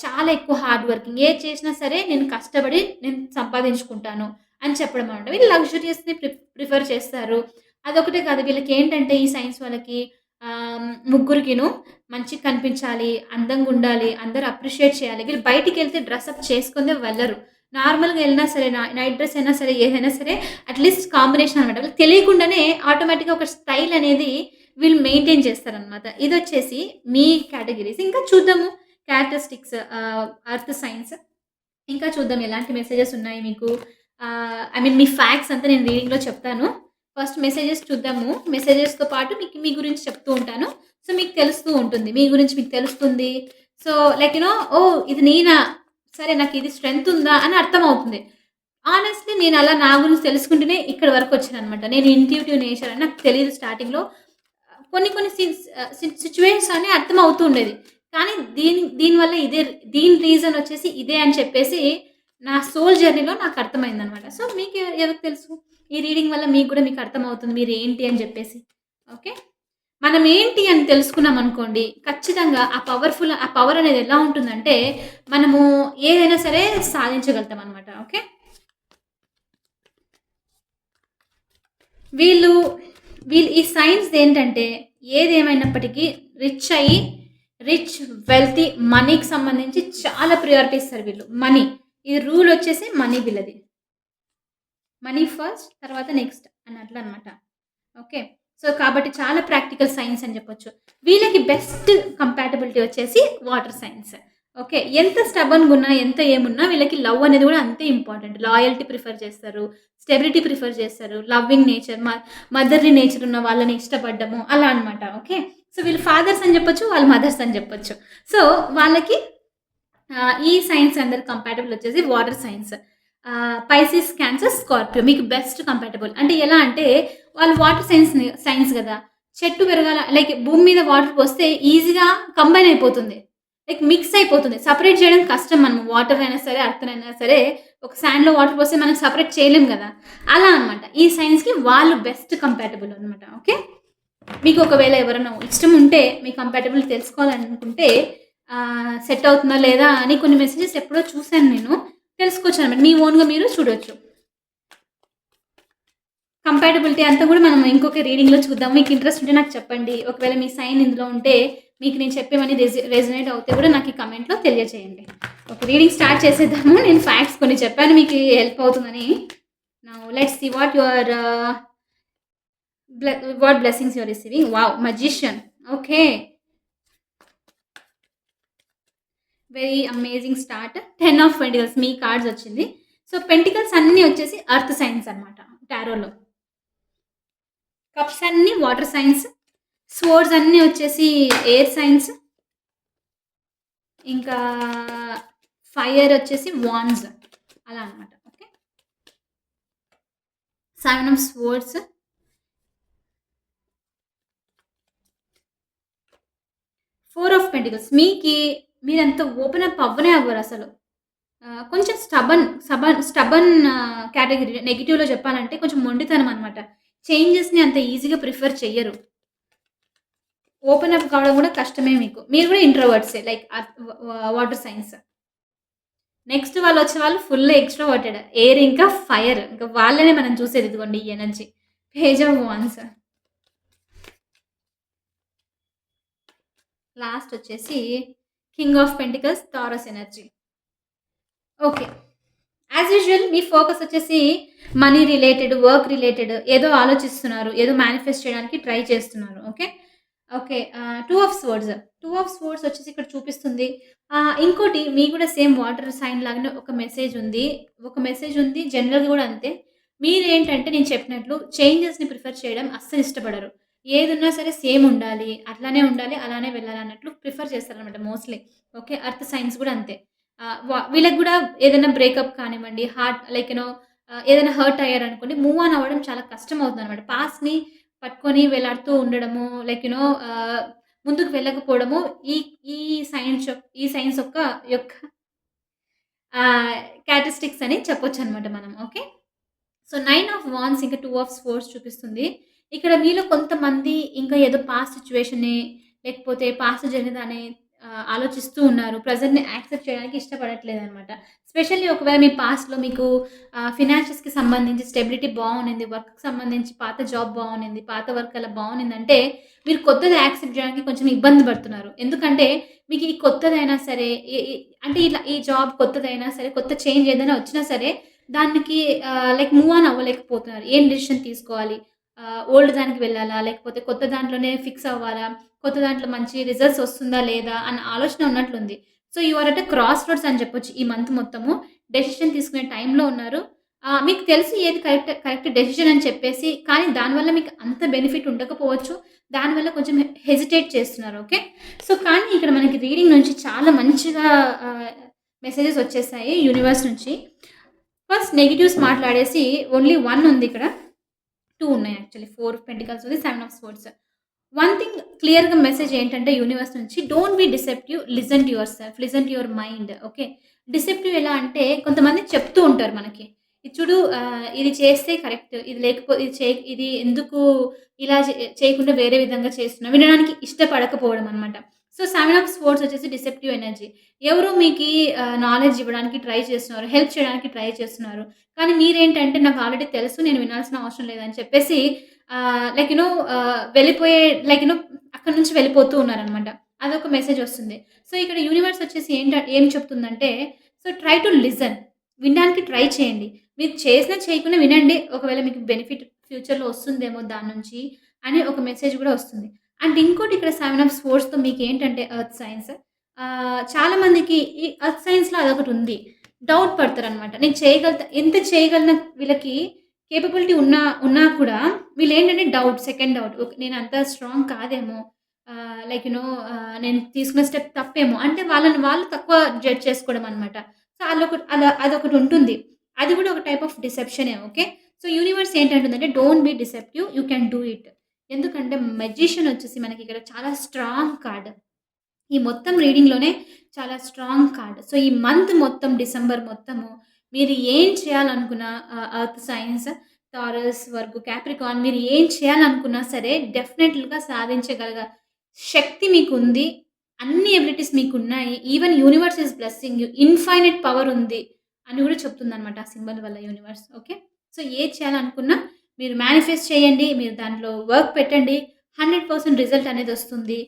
చాలా ఎక్కువ హార్డ్ వర్కింగ్. ఏది చేసినా సరే నేను కష్టపడి నేను సంపాదించుకుంటాను అని చెప్పడం అనమాట. వీళ్ళు లగ్జూరియస్‌ని ప్రిఫర్ చేస్తారు. అదొకటే కాదు వీళ్ళకేంటంటే ఈ సైన్స్ వాళ్ళకి ముగ్గురికిను మంచిగా కనిపించాలి, అందంగుండాలి, అందరూ అప్రిషియేట్ చేయాలి. వీళ్ళు బయటికెళ్తే డ్రెసప్ చేసుకుందే వెళ్లరు. నార్మల్‌గా ఎళ్ళినా సరే నైట్ డ్రెస్ అయినా సరే, ఏదైనా సరే అట్‌లీస్ట్ కాంబినేషన్ అనమాట. వీళ్ళకి తెలియకుండానే ఆటోమేటిక్‌గా ఒక స్టైల్ అనేది వీళ్ళు మెయింటైన్ చేస్తారనమాట. ఇదొచ్చేసి మీ కేటగరీస్. ఇంకా చూద్దాము క్యారెక్టరిస్టిక్స్ ఎర్త్ సైన్స్. ఇంకా చూద్దాం ఎలాంటి మెసేజెస్ ఉన్నాయి మీకు. ఐ మీన్ మీ ఫ్యాక్ట్స్ అంతా నేను రీడింగ్‌లో చెప్తాను. ఫస్ట్ మెసేజెస్ చూద్దాము. మెసేజెస్‌తో పాటు మీకు మీ గురించి చెప్తూ ఉంటాను. సో, మీకు తెలుస్తూ ఉంటుంది. మీ గురించి మీకు తెలుస్తుంది. సో, లైక్ ఓహ్! ఇది నేనా? సరే నాకిది స్ట్రెంగ్త్ ఉందా అని అర్థమవుతుంది. ఆనెస్ట్‌లీ నేను అలా నా గురించి తెలుసుకుంటూనే ఇక్కడి వరకొచ్చాననమాట. నేను ఇంట్యూటివ్ నేచర్ అని నాకు తెలీదు స్టార్టింగ్‌లో. కొన్ని కొన్ని సిట్యుయేషన్స్ అని అర్థమవుతూ ఉండేది. కానీ దీనివల్ల దీని రీజన్ వచ్చేసి ఇదే అని చెప్పేసి నా సోల్ జర్నీలో నాకు అర్థమైందనమాట. సో, మీకు ఎవరికి తెలుసు? ఈ రీడింగ్ వల్ల మీకు గూడా మీకు అర్థమవుతుంది. మీరేంటి అని జెప్పేసి. ఓకే. మనం ఏంటి అని తెలుసుకున్నామనుకోండి, ఖచ్చితంగా ఆ పవర్ అనేది ఎలా ఉంటుందంటే, మనము ఏదైనా సరే సాధించగలుగుతామనమాట. ఓకే. వీళ్ళు, వీళ్ళు ఈ సైన్స్‌దేంటంటే ఏదేమైనప్పటికీ రిచ్ అయ్యి, రిచ్, వెల్తీ, మనీకి సంబంధించి చాలా ప్రియారిటీ ఇస్తారు వీళ్ళు. మనీ. ఈ రూల్ వచ్చేసి మనీ వీళ్ళది. మనీ ఫస్ట్ తర్వాత నెక్స్ట్ అన్నట్లనమాట. ఓకే. సో, కాబట్టి చాలా ప్రాక్టికల్ సైన్స్ అని జెప్పొచ్చు. వీళ్ళకి బెస్ట్ కంపాటబిలిటీ వచ్చేసి వాటర్ సైన్స్. ఓకే. ఎంత స్టబర్న్‌గున్నా, ఎంత ఏమున్నా వీళ్ళకి లవ్ అనేది గూడా అంతే ఇంపార్టెంట్. లాయల్టీ ప్రిఫర్ చేస్తారు. స్టెబిలిటీ ప్రిఫర్ చేస్తారు. లవ్వింగ్ నేచర్, మదర్‌లీ నేచర్ ఉన్న వాళ్ళని ఇష్టపడ్డము అలా అనమాట. ఓకే. సో, వీళ్ళు ఫాదర్స్ అని జెప్పొచ్చు. వాళ్ళు మదర్స్ అని జెప్పొచ్చు. సో, వాళ్ళకి ఈ సైన్స్ అందరికి కంపాటబుల్ వచ్చేసి water science. Pisces, cancer, Scorpio మీకు బెస్ట్ కంపాటబుల్. అంటే ఎలా అంటే వాళ్ళు వాటర్ సైన్స్ గదా! చెట్టు పెరగాల లైక్ భూమి మీద వాటర్ పోస్తే ఈజీగా కంబైన్ అయిపోతుంది. లైక్ మిక్స్ అయిపోతుంది. సెపరేట్ చేయడం కష్టం మనం వాటర్ అయినా సరే, ఎర్త్ అయినా సరే ఒక సాండ్‌లో వాటర్ పోస్తే మనం సెపరేట్ చేయలేం గదా! అలా అన్నమాట. ఈ సైన్స్‌కి వాళ్ళు బెస్ట్ కంపాటబుల్ అన్నమాట. ఓకే. మీకు ఒకవేళ ఎవరైనా ఇష్టం ఉంటే మీ కంపాటబుల్ తెలుసుకోవాలనుకుంటే సెట్ అవుతుందా లేదా అని కొన్ని మెసేజెస్ ఎప్పుడో చూసాను నేను. తెలుసుకోవచ్చనమాట. మీ ఓన్‌గా మీరు చూడొచ్చు. కంపాటబిలిటీ అంతా గూడా మనం ఇంకొక రీడింగ్‌లో చూద్దాం. మీకు ఇంట్రెస్ట్ ఉంటే నాకు చెప్పండి. ఒకవేళ మీ సైన్ ఇందులో ఉంటే మీకు నేను చెప్పేవన్నీ రెజొనేట్ అవుతే గూడా నాకు ఈ కామెంట్‌లో తెలియజేయండి. ఓకే. రీడింగ్ స్టార్ట్ చేసేద్దాము. నేను ఫ్యాక్ట్స్ కొన్ని చెప్పాను మీకు హెల్ప్ అవుతుందని. Now let's see what your what blessings you are receiving. Wow! magician. Okay. Very amazing start. 10 of pentacles మీ కార్డ్స్ వచ్చింది. సో, పెంటికల్స్ అన్నీ వచ్చేసి ఎర్త్ సైన్స్ అనమాట టారోలో. కప్స్ అన్నీ వాటర్ సైన్స్. స్వోర్డ్స్ అన్నీ వచ్చేసి ఎయిర్ సైన్స్. ఇంకా ఫైర్ వచ్చేసి వాండ్స్ అలా అనమాట. Okay. 7 of swords. 4 of pentacles మీరంత ఓపెన్ అప్ అవ్వనే అవ్వరసలు. కొంచెం స్టబర్న్ కేటగరీ నెగెటివ్‌లో చెప్పాలంటే కొంచెం మొండితనం అనమాట. చేంజెస్‌ని అంత ఈజీగా ప్రిఫర్ చెయ్యరు. ఓపెన్ అప్ కావడం గూడా కష్టమే మీకు. మీరు గూడా ఇంట్రోవర్ట్సే లైక్ వాటర్ సైన్స్. నెక్స్ట్ వాళ్ళొచ్చే వాళ్ళు ఫుల్ ఎక్స్‌ట్రోవర్టెడ్. ఎయిర్ ఇంకా ఫైర్. ఇంకా వాళ్ళనే మనం చూసేది ఇదిగోండి ఈ energy. Page of wands. Last వచ్చేసి king of pentacles, Taurus energy. Okay. As usual మీ ఫోకస్ వచ్చేసి మనీ రిలేటెడ్, వర్క్ రిలేటెడ్ ఏదో ఆలోచిస్తున్నారు. ఏదో మేనిఫెస్ట్ చేయడానికి ట్రై చేస్తున్నారు. Okay. Okay. 2 of swords. 2 of swords వచ్చేసి ఇక్కడ చూపిస్తుంది. ఇంకోటి మీకు కూడా సేమ్ వాటర్ సైన్ లాగానే ఒక మెసేజ్ ఉంది. ఒక మెసేజ్ ఉంది. జనరల్‌గా కూడా అంతే. మీరేంటంటే నేను చెప్పినట్లు చేంజెస్‌ని ప్రిఫర్ చేయడం అస్సలు ఇష్టపడరు. ఏదున్నా సరే సేమ్ ఉండాలి. అట్లానే ఉండాలి. అలానే వెళ్ళాలి అన్నట్లు ప్రిఫర్ చేస్తారనమాట మోస్ట్‌లీ. ఓకే. ఎర్త్ సైన్స్ కూడా అంతే. వీళ్ళకి గూడా ఏదైనా బ్రేకప్ కానివ్వండి, హార్ట్ లైక్ ఏదైనా హర్ట్ అయ్యారనుకోండి, మూవ్ ఆన్ అవ్వడం చాలా కష్టమవుతుందనమాట. పాస్ట్‌ని పట్టుకొని వేలాడుతూ ఉండడము, లైక్ ముందుకు వెళ్ళకపోవడము ఈ ఈ ఈ సైన్స్ యొక్క క్యారక్టరిస్టిక్స్ అని చెప్పొచ్చనమాట మనం. ఓకే. సో, 9 ఆఫ్ వాండ్స్ ఇంకా 2 ఆఫ్ స్వోర్డ్స్ చూపిస్తుంది. ఇక్కడ మీలో కొంతమంది ఇంకా ఏదో పాస్ట్ సిట్యుయేషన్‌ని లేకపోతే పాస్ట్ జరిగినదాన్ని ఆలోచిస్తూ ఉన్నారు. ప్రెజెంట్‌ని యాక్సెప్ట్ చేయడానికి ఇష్టపడట్లేదనమాట. స్పెషల్లీ ఒకవేళ మీ పాస్ట్‌లో మీకు ఫినాన్షియస్‌కి సంబంధించి స్టెబిలిటీ బావున్నింది. వర్క్‌కి సంబంధించి పాత జాబ్ బావున్నింది. పాత వర్క్ అలా బావున్నిందంటే మీరు కొత్తది యాక్సెప్ట్ చేయడానికి కొంచెం ఇబ్బంది పడుతున్నారు. ఎందుకంటే మీకు ఈ కొత్తదైనా సరే ఈ ఈ అంటే ఇలా ఈ జాబ్ కొత్తదైనా సరే, కొత్త చేంజ్ ఏదైనా వచ్చినా సరే దానికి లైక్ మూవ్ ఆన్ అవ్వలేకపోతున్నారు. ఏం డెసిషన్ తీసుకోవాలి? ఓల్డ్ దానికి వెళ్ళాలా? లేకపోతే కొత్త దాంట్లోనే ఫిక్స్ అవ్వాలా? కొత్త దాంట్లో మంచి రిజల్ట్స్ వస్తుందా? లేదా? అన్న ఆలోచన ఉన్నట్లుంది. So, you are at a crossroads అని చెప్పొచ్చు. ఈ మంత్ మొత్తము డెసిషన్ తీసుకునే టైంలో ఉన్నారు. మీకు తెలుసు ఏది కరెక్ట్ డెసిషన్ అని చెప్పేసి, కానీ దానివల్ల మీకు అంత బెనిఫిట్ ఉండకపోవచ్చు. దానివల్ల కొంచెం హెసిటేట్ చేస్తున్నారు. ఓకే. సో, కానీ ఇక్కడ మనకి రీడింగ్ నుంచి చాలా మంచిగా మెసేజెస్ వచ్చేసాయి యూనివర్స్ నుంచి. ఫస్ట్ నెగెటివ్స్ మాట్లాడేసి ఓన్లీ 1 ఉందిక్కడ. 2 ఉన్నాయి యాక్చువల్లీ. 4 ఆఫ్ పెంటికల్స్ ఉంది. 7 ఆఫ్ స్వర్డ్స్. వన్ థింగ్ క్లియర్‌గా మెసేజ్ ఏంటంటే యూనివర్స్ నుంచి don't be deceptive. Listen to your self. Listen to your mind. Okay. Deceptive ఎలా అంటే కొంతమంది చెప్తూ ఉంటారు మనకి. ఇది చూడు ఇది చేస్తే కరెక్ట్. ఇది ఎందుకు ఇలా చేయకుండా వేరే విధంగా చేస్తున్నావు. వినడానికి ఇష్టపడకపోవడం అన్నమాట. సో, 7 ఆఫ్ స్వర్డ్స్ వచ్చేసి డిసెప్టివ్ ఎనర్జీ. ఎవరో మీకి నాలెడ్జ్ ఇవ్వడానికి ట్రై చేస్తున్నారు. హెల్ప్ చేయడానికి ట్రై చేస్తున్నారు. కానీ మీరేంటంటే నాకు ఆల్రెడీ తెలుసు. నేను వినాల్సిన అవసరం లేదని చెప్పేసి లైక్ వెళ్ళిపోయే లైక్ అక్కడి నుంచి వెళ్ళిపోతూ ఉన్నారనమాట. అదొక మెసేజ్ వస్తుంది. సో, ఇక్కడ యూనివర్స్ వచ్చేసి ఏం చెప్తుందంటే, సో, ట్రై టు లిజన్. వినడానికి ట్రై చేయండి. మీరు చేసినా చేయకున్నా వినండి. ఒకవేళ మీకు బెనిఫిట్ ఫ్యూచర్‌లో వస్తుందేమో దాని నుంచి అని ఒక మెసేజ్ కూడా వస్తుంది. అండ్ ఇంకోటి ఇక్కడ 7 ఆఫ్ స్వోర్డ్స్‌తో మీకేంటంటే ఎర్త్ సైన్స్ చాలా మందికి ఈ ఎర్త్ సైన్స్‌లో అదొకటుంది. డౌట్ పడతారనమాట. నేను చేయగలుగుతా ఎంత చేయగలను వీళ్ళకి కేపబిలిటీ ఉన్నా కూడా వీళ్ళేంటంటే సెకండ్ డౌట్. ఓకే. నేనంత స్ట్రాంగ్ కాదేమో! నేను తీసుకున్న స్టెప్ తప్పేమో! అంటే వాళ్ళని వాళ్ళు తక్కువ జడ్జ్ చేసుకోవడం అనమాట. సో, అదొకటుంటుంది. అది కూడా ఒక టైప్ ఆఫ్ డిసెప్షనే. ఓకే. సో, యూనివర్స్ ఏంటంటుందంటే don't be deceptive. You can do it. ఎందుకంటే మెజిషియన్ వచ్చేసి మనకిక్కడ చాలా స్ట్రాంగ్ కార్డ్. ఈ మొత్తం రీడింగ్‌లోనే చాలా స్ట్రాంగ్ కార్డ్. సో, ఈ మంత్ మొత్తం డిసెంబర్ మొత్తము మీరు ఏం చేయాలనుకున్నా earth signs, Taurus, Virgo, Capricorn మీరు ఏం చేయాలనుకున్నా సరే డెఫినెట్‌గా సాధించగల శక్తి మీకుంది. అన్ని ఎబిలిటీస్ మీకున్నాయి. Even universe is blessing you. Infinite power ఉంది అని కూడా చెప్తుందనమాట ఆ సింబల్ వల్ల యూనివర్స్. ఓకే. సో, ఏది చేయాలనుకున్నా మీరు మేనిఫెస్ట్ చేయండి. మీరు దాంట్లో వర్క్ పెట్టండి. 100% రిజల్ట్ అనేదొస్తుంది.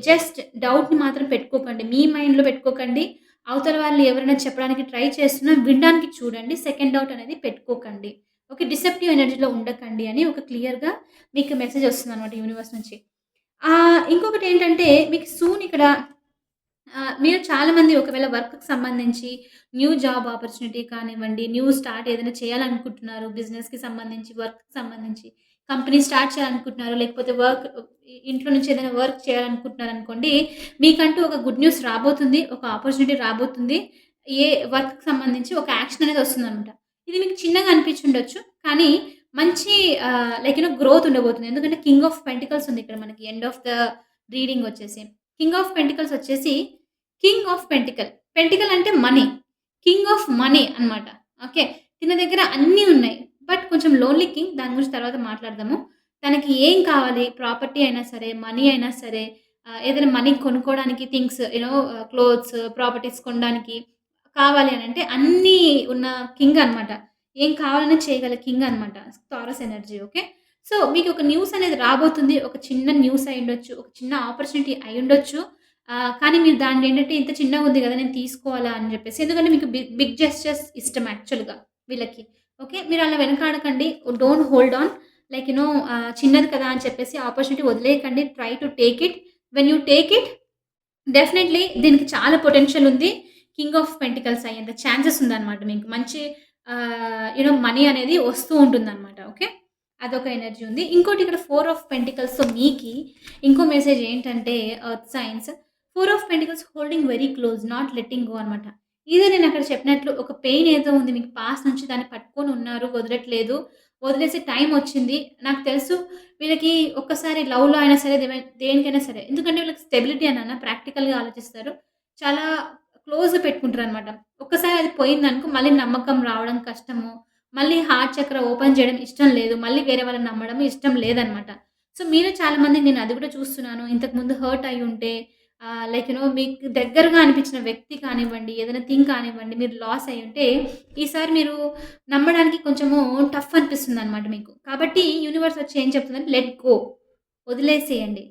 జస్ట్ డౌట్‌ని మాత్రం పెట్టుకోకండి. మీ మైండ్‌లో పెట్టుకోకండి. అవతల వాళ్ళు ఎవరైనా చెప్పడానికి ట్రై చేస్తున్నా వినడానికి చూడండి. సెకండ్ డౌట్ అనేది పెట్టుకోకండి. ఓకే. డిసెప్టివ్ ఎనర్జీలో ఉండకండి అని ఒక క్లియర్‌గా మీకు మెసేజ్ వస్తుందనమాట యూనివర్స్ నుంచి. ఇంకొకటేంటంటే మీకు సూన్ ఇక్కడ మీరు చాలామంది ఒకవేళ వర్క్‌కి సంబంధించి న్యూ జాబ్ ఆపర్చునిటీ కానివ్వండి, న్యూ స్టార్ట్ ఏదైనా చేయాలనుకుంటున్నారు. బిజినెస్‌కి సంబంధించి, వర్క్‌కి సంబంధించి, కంపెనీ స్టార్ట్ చేయాలనుకుంటున్నారు. లేకపోతే ఇంట్లో నుంచి ఏదైనా వర్క్ చేయాలనుకుంటున్నారనుకోండి. మీకంటూ ఒక గుడ్ న్యూస్ రాబోతుంది. ఒక ఆపర్చునిటీ రాబోతుంది. ఏ వర్క్‌కి సంబంధించి ఒక యాక్షన్ అనేది వస్తుందనమాట. ఇది మీకు చిన్నగా అనిపించుండొచ్చు. కానీ మంచి గ్రోత్ ఉండబోతుంది. ఎందుకంటే కింగ్ ఆఫ్ పెంటికల్స్ ఉంది ఇక్కడ మనకి ఎండ్ ఆఫ్ ద రీడింగ్ వచ్చేసి. కింగ్ ఆఫ్ పెంటికల్స్ వచ్చేసి కింగ్ ఆఫ్ పెంటికల్. పెంటికల్ అంటే మనీ. కింగ్ ఆఫ్ మనీ అన్నమాట. ఓకే. తిన దగ్గర అన్నీ ఉన్నాయి. బట్ కొంచెం లోన్లీ కింగ్. దాని గురించి తర్వాత మాట్లాడదాము. తనకి ఏం కావాలి? ప్రాపర్టీ అయినా సరే, మనీ అయినా సరే, ఏదైనా మనీ కొనుక్కోవడానికి థింగ్స్ క్లోత్స్, ప్రాపర్టీస్ కొనడానికి కావాలి అనంటే అన్నీ ఉన్న కింగ్ అన్నమాట. ఏం కావాలన్నా చేయగల కింగ్ అన్నమాట. Taurus energy. ఓకే. సో, మీకొక న్యూస్ అనేది రాబోతుంది. ఒక చిన్న న్యూస్ అయ్యుండొచ్చు. ఒక చిన్న ఆపర్చునిటీ అయ్యుండొచ్చు. కానీ మీరు దాన్నేంటంటే ఇంత చిన్నగుంది గదా! నేను తీసుకోవాలా అని జెప్పేసి. ఎందుకంటే మీకు బిగ్ జెస్చర్స్ ఇష్టం యాక్చువల్‌గా వీళ్ళకి. ఓకే. మీరలా వెనకాడకండి. Don't hold on. చిన్నది కదా అని చెప్పేసి ఆపర్చునిటీ వదిలేయకండి. Try to take it. When you take it definitely దీనికి చాలా పొటెన్షియల్ ఉంది. కింగ్ ఆఫ్ పెంటికల్స్ అయ్యేంత ఛాన్సెస్ ఉందన్నమాట మీకు. మంచి మనీ అనేది వస్తూ ఉంటుందన్నమాట. ఓకే. అదొక ఎనర్జీ ఉంది. ఇంకోటి ఇక్కడ 4 ఆఫ్ పెంటికల్స్‌తో మీకి ఇంకో మెసేజ్ ఏంటంటే earth science 4 of pentacles holding very close. Not letting go అనమాట. ఇదే నేనక్కడ చెప్పినట్లు ఒక పెయిన్ ఏదో ఉంది మీకు పాస్ట్ నుంచి దాన్ని పట్టుకొని ఉన్నారు, వదలట్లేదు. వదిలేసే టైమొచ్చింది. నాకు తెలుసు వీళ్ళకి ఒక్కసారి లవ్‌లో అయినా సరే, దేనికైనా సరే. ఎందుకంటే వీళ్ళకి స్టెబిలిటీ అన్నానా ప్రాక్టికల్‌గా ఆలోచిస్తారు. చాలా క్లోజ్‌గా పెట్టుకుంటారనమాట. ఒక్కసారి అది పోయిందనుకో మళ్ళీ నమ్మకం రావడం కష్టము. మళ్ళీ హార్ట్ చక్ర ఓపెన్ చేయడం ఇష్టం లేదు. మళ్ళీ వేరే వాళ్ళని నమ్మడం ఇష్టం లేదనమాట. సో, మీలో చాలామంది నేను అది కూడా చూస్తున్నాను. ఇంతకుముందు హర్ట్ అయ్యుంటే లైక్ మీకు దగ్గరగా అనిపించిన వ్యక్తి కానివ్వండి, ఏదైనా థింగ్ కానివ్వండి, మీరు లాస్ అయ్యుంటే, ఈసారి మీరు నమ్మడానికి కొంచెము టఫ్ అనిపిస్తుందనమాట మీకు. కాబట్టి యూనివర్స్ వచ్చి ఏం చెప్తుందంటే లెట్ గో. వదిలేసేయండి.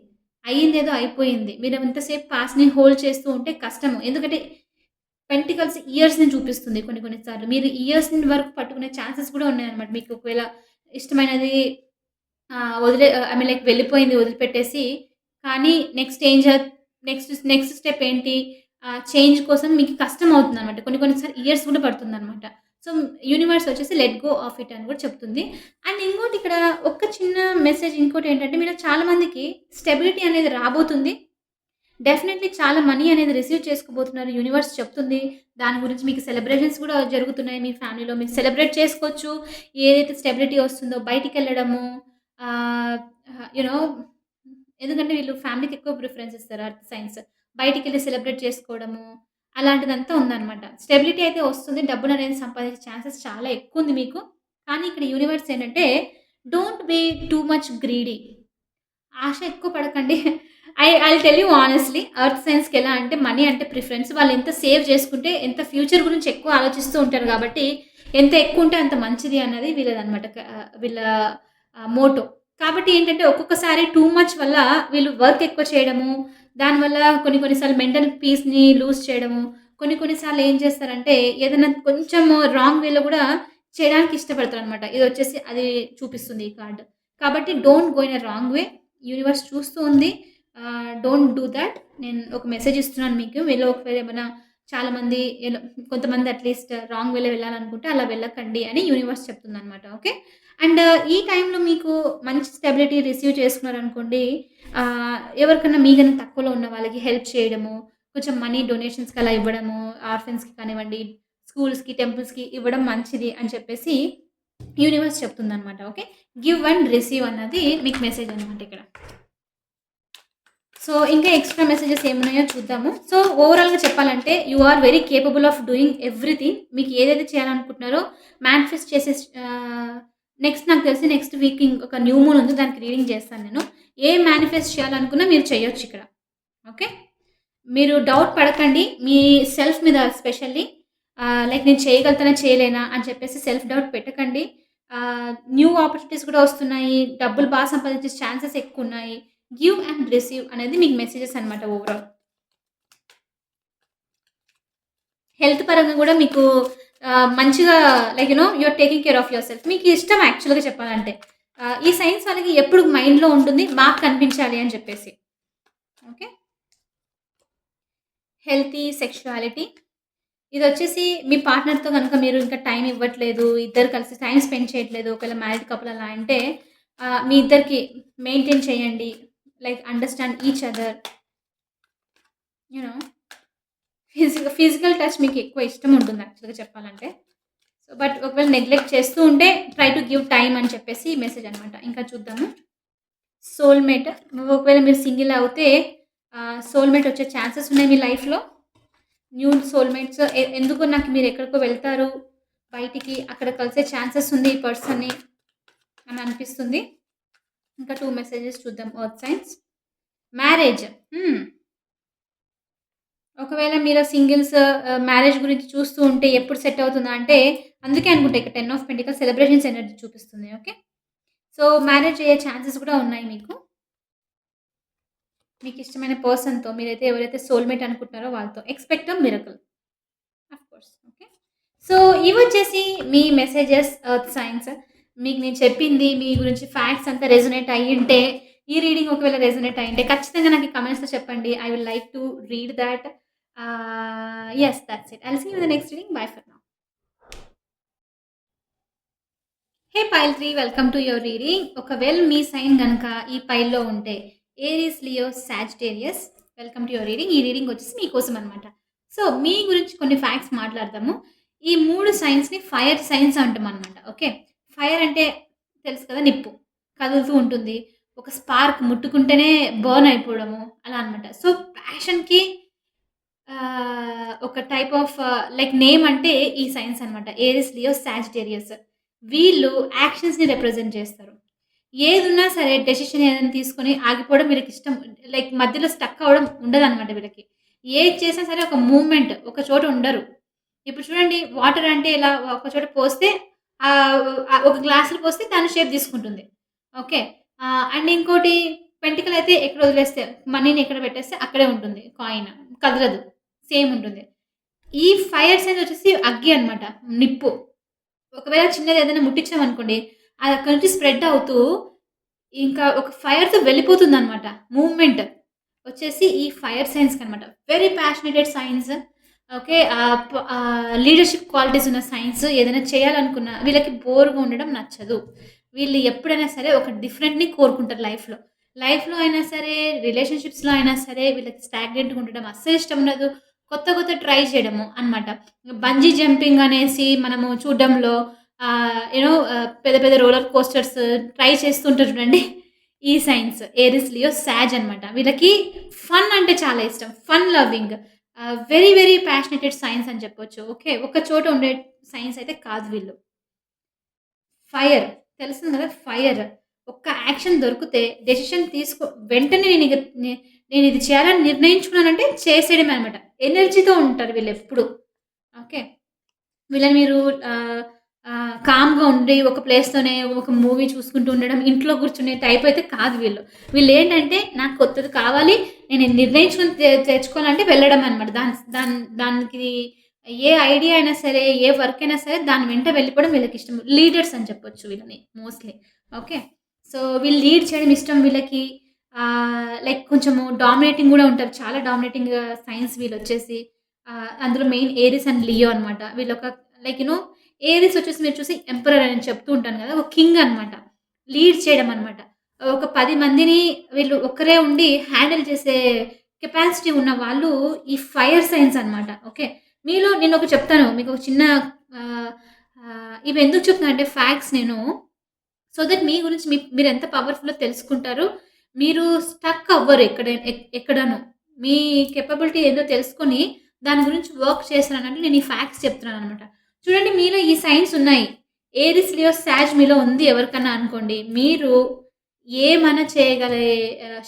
అయిందేదో అయిపోయింది. మీరు ఎంతసేపు పాస్ట్‌ని హోల్డ్ చేస్తూ ఉంటే కష్టము. ఎందుకంటే పెంటికల్స్ ఇయర్స్‌ని చూపిస్తుంది కొన్ని కొన్ని సార్లు. మీరు ఇయర్స్ వరకు పట్టుకునే ఛాన్సెస్ కూడా ఉన్నాయన్నమాట. మీకు ఒకవేళ ఇష్టమైనది ఐ మీన్ లైక్ వెళ్ళిపోయింది వదిలిపెట్టేసి, కానీ నెక్స్ట్ స్టెప్ ఏంటి? చేంజ్ కోసం మీకు కష్టమవుతుందనమాట. కొన్ని కొన్ని సార్లు ఇయర్స్ కూడా పడుతుందనమాట. సో, యూనివర్స్ వచ్చేసి లెట్ గో ఆఫ్ ఇట్ అని కూడా చెప్తుంది. అండ్ ఇంకోటి ఇక్కడ ఒక చిన్న మెసేజ్ ఇంకోటేంటంటే మీలో చాలా మందికి స్టెబిలిటీ అనేది రాబోతుంది. డెఫినైట్‌లీ చాలా మనీ అనేది రిసీవ్ చేసుకోబోతున్నారు. యూనివర్స్ చెప్తుంది. దాని గురించి మీకు సెలబ్రేషన్స్ కూడా జరుగుతున్నాయి మీ ఫ్యామిలీలో. మీరు సెలబ్రేట్ చేసుకోవచ్చు. ఏదైతే స్టెబిలిటీ వస్తుందో బయటికెళ్ళడము ఆహ్, యూ నో ఎందుకంటే వీళ్ళు ఫ్యామిలీకి ఎక్కువ ప్రిఫరెన్స్ ఇస్తారు ఎర్త్ సైన్స్. బయటికెళ్ళి సెలబ్రేట్ చేసుకోవడము, అలాంటిదంతా ఉందనమాట. స్టెబిలిటీ అయితే వస్తుంది. డబ్బుననేది సంపాదించే ఛాన్సెస్ చాలా ఎక్కువుంది మీకు. కానీ ఇక్కడ యూనివర్స్ ఏంటంటే, don't be too much greedy. ఆశ ఎక్కువ పడకండి. I'll tell you honestly earth సైన్స్‌కి ఎలా అంటే మనీ అంటే ప్రిఫరెన్స్. వాళ్ళు ఎంత సేవ్ చేసుకుంటే ఎంత ఫ్యూచర్ గురించి ఎక్కువ ఆలోచిస్తూ ఉంటారు కాబట్టి, ఎంత ఎక్కువుంటే అంత మంచిది అన్నది వీళ్ళదనమాట. వీళ్ళ మోటో. కాబట్టి ఏంటంటే ఒక్కొక్కసారి టూ మచ్ వల్ల వీళ్ళు వర్క్ ఎక్కువ చేయడము, దానివల్ల కొన్ని కొన్ని సార్లు మెంటల్ పీస్‌ని లూజ్ చేయడము, కొన్ని కొన్ని సార్లు ఏం చేస్తారంటే ఏదైనా కొంచెం రాంగ్ వేలో గూడా చేయడానికి ఇష్టపడతారనమాట. ఇదొచ్చేసి అది చూపిస్తుంది ఈ కార్డ్. కాబట్టి don't go in a wrong way. Universe చూస్తూ ఉంది. Don't do thought. నేను ఒక మెసేజ్ ఇస్తున్నాను మీకు. మీలో ఒకవేళ ఏమైనా చాలామంది కొంతమంది అట్‌లీస్ట్ రాంగ్ వేలో వెళ్ళాలనుకుంటే అలా వెళ్ళకండి అని యూనివర్స్ చెప్తుందనమాట. ఓకే. అండ్ ఈ టైంలో మీకు మంచి స్టెబిలిటీ రిసీవ్ చేసుకున్నారనుకోండి, ఎవరికన్నా మీకన్నా తక్కువలో ఉన్న వాళ్ళకి హెల్ప్ చేయడము, కొంచెం మనీ డొనేషన్స్‌కి అలా ఇవ్వడము, ఆర్ఫన్స్‌కి కానివ్వండి, స్కూల్స్‌కి, టెంపుల్స్‌కి ఇవ్వడం మంచిది అని చెప్పేసి యూనివర్స్ చెప్తుందనమాట. ఓకే. గివ్ అండ్ రిసీవ్ అన్నది మీకు మెసేజ్ అనమాట ఇక్కడ. సో, ఇంకా ఎక్స్‌ట్రా మెసేజెస్ ఏమున్నాయో చూద్దాము. సో, ఓవరాల్‌గా చెప్పాలంటే you are very capable of doing everything. మీకు ఏదైతే చేయాలనుకుంటున్నారో మేనిఫెస్ట్ నెక్స్ట్ నాకు తెలిసి నెక్స్ట్ వీక్ ఇంకొక న్యూ మూన్ ఉంది. దానికి రీడింగ్ చేస్తాను నేను. ఏ మేనిఫెస్ట్ చేయాలనుకున్నా మీరు చేయొచ్చిక్కడ. ఓకే. మీరు డౌట్ పడకండి. మీ సెల్ఫ్ మీద స్పెషల్లీ లైక్ నేను చేయగలుగుతానా? చేయలేనా? అని చెప్పేసి సెల్ఫ్ డౌట్ పెట్టకండి. న్యూ ఆపర్చునిటీస్ కూడా వస్తున్నాయి. డబ్బులు సంపాదించే ఛాన్సెస్ ఎక్కువున్నాయి. గివ్ అండ్ రిసీవ్ అనేది మీకు మెసేజెస్ అనమాట ఓవరాల్. హెల్త్ పరంగా గూడా మీకు మంచిగా like you are taking care of yourself. మీకు ఇష్టం యాక్చువల్‌గా చెప్పాలంటే. ఈ సైన్స్ వాళ్ళకి ఎప్పుడు మైండ్‌లో ఉంటుంది బాగా కనిపించాలి అని చెప్పేసి. ఓకే. Healthy sexuality. ఇదొచ్చేసి మీ పార్ట్నర్‌తో గనుక మీరు ఇంకా టైమ్ ఇవ్వట్లేదు, ఇద్దరు కలిసి టైమ్ స్పెండ్ చేయట్లేదు, ఒకవేళ మ్యారీడ్ కపుల్ అలా అంటే మీ ఇద్దరికి మెయింటైన్ చేయండి. Like understand each other. You know physical touch మీకు ఎక్కువ ఇష్టం ఉంటుంది యాక్చువల్‌గా చెప్పాలంటే. సో, బట్ ఒకవేళ నెగ్లెక్ట్ చేస్తూ ఉంటే ట్రై టు గివ్ టైమ్ అని చెప్పేసి మెసేజ్ అనమాట. ఇంకా చూద్దాము. సోల్‌మేట్. ఒకవేళ మీరు సింగిల్ అవుతే సోల్‌మేట్ వచ్చే ఛాన్సెస్ ఉన్నాయి మీ లైఫ్‌లో. న్యూ సోల్‌మేట్స్ ఎందుకో నాకు మీరు ఎక్కడికో వెళ్తారు బయటికి. అక్కడ కలిసే ఛాన్సెస్ ఉంది ఈ పర్సన్‌ని అని అనిపిస్తుంది. ఇంకా 2 మెసేజెస్ చూద్దాం ఎర్త్ సైన్స్. మ్యారేజ్. ఒకవేళ మీరు సింగిల్స్ మ్యారేజ్ గురించి చూస్తూ ఉంటే ఎప్పుడు సెట్ అవుతుందా అంటే అందుకే అనుకుంటా ఇక్కడ 10 ఆఫ్ పెంటికల్స్ సెలబ్రేషన్స్ ఎనర్జీ చూపిస్తుంది. ఓకే. సో, మ్యారేజ్ అయ్యే ఛాన్సెస్ కూడా ఉన్నాయి మీకు. మీకిష్టమైన పర్సన్‌తో మీరైతే ఎవరైతే సోల్‌మేట్ అనుకుంటున్నారో వాళ్ళతో. Expect a miracle. Of course. Okay. So, ఇవొచ్చేసి మీ మెసేజెస్ ఎర్త్ సైన్స్. మీకు నేను చెప్పింది మీ గురించి ఫ్యాక్ట్స్ అంతా రెజొనేట్ అయ్యుంటే, ఈ రీడింగ్ ఒకవేళ రెజొనేట్ అయ్యుంటే ఖచ్చితంగా నాకు కామెంట్స్‌లో చెప్పండి. I will like to read that. Yes that's it. I will see you in the next reading. Bye for now. Hey pile 3 welcome to your reading. ఒకవేళ మీ సైన్ గనక ఈ పైల్‌లో ఉంటే Aries, Leo, Sagittarius welcome to your reading. ఈ reading వచ్చేసి మీకోసం అనమాట. సో, మీ గురించి కొన్ని ఫ్యాక్ట్స్ మాట్లాడదాము. ఈ 3 సైన్స్‌ని ఫైర్ సైన్స్ అంటామనమాట. ఓకే. ఫైర్ అంటే తెలుసు కదా! నిప్పు. కదులుతూ ఉంటుంది. ఒక స్పార్క్ ముట్టుకుంటేనే బర్న్ అయిపోవడము అలా అనమాట. సో, ప్యాషన్‌కి ఒక టైప్ ఆఫ్ లైక్ నేమ్ అంటే ఈ సైన్స్ అనమాట. Aries, Leo, Sagittarius. వీళ్ళు యాక్షన్స్‌ని రిప్రజెంట్ చేస్తారు. ఏదున్నా సరే డెసిషన్ ఏదైనా తీసుకొని ఆగిపోవడం వీళ్ళకిష్టం. లైక్ మధ్యలో స్టక్ అవ్వడం ఉండదనమాట వీళ్ళకి. ఏది చేసినా సరే ఒక మూవ్‌మెంట్ ఒక చోట ఉండరు. ఇప్పుడు చూడండి వాటర్ అంటే ఇలా ఒక చోట పోస్తే ఒక గ్లాస్‌లో పోస్తే దాని షేప్ తీసుకుంటుంది. ఓకే. అండ్ ఇంకోటి పెంటికలయితే ఎక్కడ వదిలేస్తే మనీని ఎక్కడ పెట్టేస్తే అక్కడే ఉంటుంది కాయిన్. కదలదు. సేమ్ ఉంటుంది. ఈ ఫైర్ సైన్స్ వచ్చేసి అగ్గి అనమాట. నిప్పు. ఒకవేళ చిన్నది ఏదైనా ముట్టించామనుకోండి, అది అక్కడి నుంచి స్ప్రెడ్ అవుతూ ఇంకా ఒక ఫైర్‌తో వెళ్ళిపోతుందనమాట. మూవ్‌మెంట్ వచ్చేసి ఈ ఫైర్ సైన్స్‌కనమాట. Very passionated signs. Okay. Leadership qualities ఉన్న సైన్స్ ఏదైనా చేయాలనుకున్నా వీళ్ళకి బోర్‌గా ఉండడం నచ్చదు. వీళ్ళు ఎప్పుడైనా సరే ఒక డిఫరెంట్‌ని కోరుకుంటారు లైఫ్‌లో. లైఫ్‌లో అయినా సరే, రిలేషన్‌షిప్స్‌లో అయినా సరే వీళ్ళకి స్టాగ్నెంట్‌గా ఉండడం అస్సలు ఇష్టం ఉండదు. కొత్త కొత్త ట్రై చేయడము అనమాట. బంజీ జంపింగ్ అనేసి మనము చూడ్డంలో పెద్ద పెద్ద రోలర్ కోస్టర్స్ ట్రై చేస్తుంటారు చూడండి. ఈ సైన్స్ ఏరిస్, లియో, సాజ్ అనమాట. వీళ్ళకి ఫన్ అంటే చాలా ఇష్టం. Fun loving. Very very passionated science అని చెప్పొచ్చు. ఓకే. ఒక చోట ఉండే సైన్స్ అయితే కాదు వీళ్ళు. ఫైర్ తెలిసింది కదా! ఫైర్. ఒక్క యాక్షన్ దొరికితే డెసిషన్ వెంటనే నేనిది చేయాలని నిర్ణయించుకున్నానంటే చేసేయడమే అనమాట. ఎనర్జీతో ఉంటారు వీళ్ళెప్పుడు. ఓకే. వీళ్ళని మీరు ఆహ్, కామ్‌గా ఉండి ఒక ప్లేస్‌లోనే ఒక మూవీ చూసుకుంటూ ఉండడం, ఇంట్లో కూర్చునే టైప్ అయితే కాదు వీళ్ళు. వీళ్ళేంటంటే నాకు కొత్తది కావాలి. నేను ఇది నిర్ణయించుకొని తెచ్చుకోవాలంటే వెళ్ళడం అనమాట. దానికి ఏ ఐడియా అయినా సరే, ఏ వర్క్ అయినా సరే దాని వెంట వెళ్ళిపోవడం వీళ్ళకిష్టం. లీడర్స్ అని చెప్పొచ్చు వీళ్ళని మోస్ట్‌లీ. ఓకే. సో, వీళ్ళు లీడ్ చేయడం ఇష్టం వీళ్ళకి. లైక్ కొంచెము డామినేటింగ్ గూడా ఉంటారు. చాలా డామినేటింగ్ సైన్స్ వీళ్ళొచ్చేసి. అందులో మెయిన్ ఏరిస్ అండ్ లియో అనమాట. వీళ్ళొక లైక్ ఏరిస్ వచ్చేసి మీరు చూసి ఎంపరర్ అని చెప్తూ ఉంటాను గదా! ఒక కింగ్ అనమాట. లీడ్ చేయడం అనమాట. ఒక 10 మందిని వీళ్ళు ఒక్కరే ఉండి హ్యాండిల్ చేసే కెపాసిటీ ఉన్న వాళ్ళు ఈ ఫైర్ సైన్స్ అనమాట. ఓకే. మీలో నేనొకటి చెప్తాను. మీకొక చిన్న ఆహ్, ఇవెందుకు చెప్తున్నానంటే ఫ్యాక్ట్స్ నేను సో దట్ మీ గురించి మీరెంత పవర్‌ఫుల్లో తెలుసుకుంటారు. మీరు స్టక్ అవ్వరు ఎక్కడను. మీ కేపబిలిటీ ఏదో తెలుసుకొని దాని గురించి వర్క్ చేశారనంటే నేను ఈ ఫ్యాక్ట్స్ చెప్తున్నాననమాట. చూడండి మీలో ఈ సైన్స్ ఉన్నాయి. ఏరిస్, లియో, సాజ్ మీలో ఉంది ఎవరికన్నా అనుకోండి. మీరు ఏమైనా చేయగలే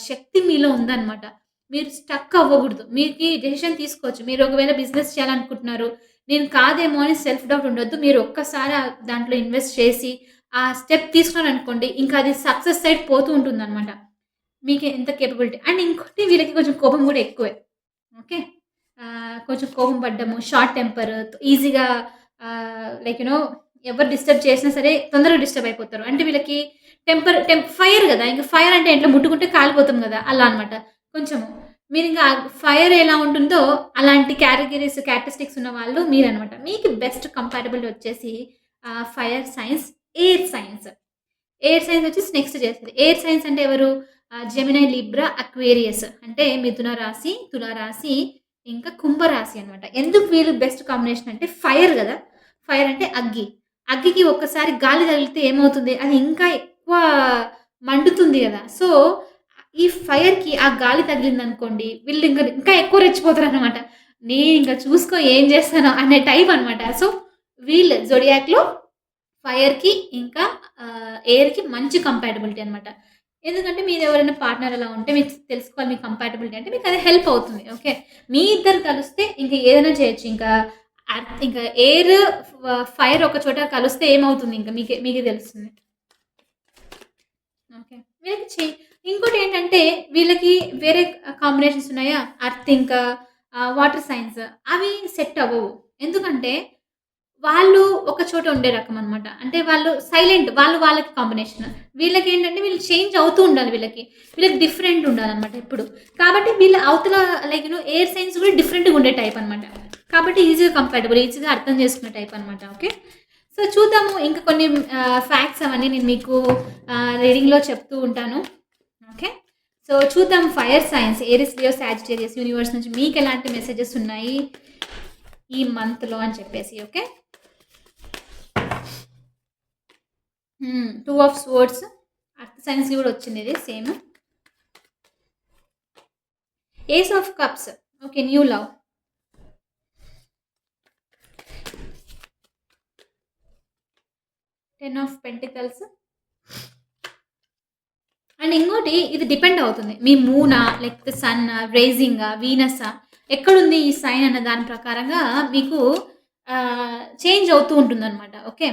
శక్తి మీలో ఉందనమాట. మీరు స్టక్ అవ్వకూడదు. మీకి డెసిషన్ తీసుకోవచ్చు. మీరు ఒకవేళ బిజినెస్ చేయాలనుకుంటున్నారు. నేను కాదేమో అని సెల్ఫ్ డౌట్ ఉండొద్దు. మీరు ఒక్కసారి దాంట్లో ఇన్వెస్ట్ చేసి ఆ స్టెప్ తీసుకున్నారనుకోండి, ఇంకా అది సక్సెస్ సైడ్ పోతూ ఉంటుందనమాట. మీకు ఎంత కేపబిలిటీ అండ్ ఇంకోటి వీళ్ళకి కొంచెం కోపం గూడా ఎక్కువే. ఓకే. కొంచెం కోపం పడ్డము, షార్ట్ టెంపర్, ఈజీగా లైక్ ఎవరు డిస్టర్బ్ చేసినా సరే తొందరగా డిస్టర్బ్ అయిపోతారు. అంటే వీళ్ళకి ఫైర్ గదా! ఇంక ఫైర్ అంటే ఎట్లా ముట్టుకుంటే కాలిపోతాం గదా! అలా అనమాట. కొంచెము. మీరింకా ఫైర్ ఎలా ఉంటుందో అలాంటి క్యారెక్టరిస్టిక్స్ ఉన్న వాళ్ళు మీరనమాట. మీకు బెస్ట్ కంపాటబిలిటీ వచ్చేసి fire signs, air science. Air science వచ్చేసి నెక్స్ట్ చేస్తది. ఎయిర్ సైన్స్ అంటే ఎవరు? జెమినై, లిబ్రా, అక్వేరియస్ అంటే మిథున రాశి, తుల రాశి, ఇంకా కుంభ రాశి అనమాట. ఎందుకు వీళ్ళు బెస్ట్ కాంబినేషన్ అంటే ఫైర్ గదా! ఫైర్ అంటే అగ్గి. అగ్గికి ఒక్కసారి గాలి తగిలితే ఏమవుతుంది? అది ఇంకా ఎక్కువ మండుతుంది గదా! సో, ఈ ఫైర్‌కి ఆ గాలి తగిలిందనుకోండి, వీళ్ళు ఇంకా ఎక్కువ రెచ్చిపోతారనమాట. నేనింక చూసుకో ఏం చేస్తానో అనే టైప్ అనమాట. సో, వీళ్ళు జొడియాక్‌లో ఫైర్‌కి ఇంకా ఎయిర్‌కి మంచి కంపాటబిలిటీ అనమాట. ఎందుకంటే మీరెవరైనా పార్ట్నర్ అలా ఉంటే మీకు తెలుసుకోవాలి మీ కంపాటబిలిటీ అంటే మీకది హెల్ప్ అవుతుంది. ఓకే. మీ ఇద్దరు కలిస్తే ఇంక ఏదైనా చేయొచ్చు. ఇంకా ఎయిర్, ఫైర్ ఒక చోట కలిస్తే ఏమవుతుంది ఇంక మీకే తెలుస్తుంది. ఓకే. వీళ్ళకి ఇంకోటేంటంటే వీళ్ళకి వేరే కాంబినేషన్స్ ఉన్నాయా? అర్త్ ఇంకా వాటర్ సైన్స్ అవి సెట్ అవ్వవు. ఎందుకంటే వాళ్ళు ఒక చోట ఉండే రకం అనమాట. అంటే వాళ్ళు సైలెంట్. వాళ్ళకి కాంబినేషన్. వీళ్ళకేంటంటే వీళ్ళు చేంజ్ అవుతూ ఉండాలి వీళ్ళకి. వీళ్ళకి డిఫరెంట్ ఉండాలనమాట ఎప్పుడు. కాబట్టి వీళ్ళ అవతల లైక్ ఎయిర్ సైన్స్ కూడా డిఫరెంట్‌గా ఉండే టైప్ అనమాట. కాబట్టి ఈజీగా కంపాటబుల్. ఈజీగా అర్థం చేసుకునే టైప్ అనమాట. ఓకే. సో, చూద్దాము ఇంకా కొన్ని ఫ్యాక్ట్స్ అవన్నీ నేను మీకు రీడింగ్‌లో చెప్తూ ఉంటాను. ఓకే. సో, చూద్దాం fire science Aries, Leo, Sagittarius universe నుంచి మీకెలాంటి మెసేజెస్ ఉన్నాయి? ఈ మంత్‌లో అని చెప్పేసి. ఓకే. 2 ఆఫ్ స్వర్డ్స్ అర్త్ సైన్స్‌కి గూడా వచ్చిందిది same. Ace of cups. Okay. New love. 10 of pentacles. And ఇంకోటి ఇది డిపెండ్ అవుతుంది. మీ మూనా? లేకపోతే సన్నా? రైజింగా? వీనస్సా? ఎక్కడుంది ఈ సైన్ అన్న దాని ప్రకారంగా మీకు చేంజ్ అవుతూ ఉంటుందనమాట. ఓకే.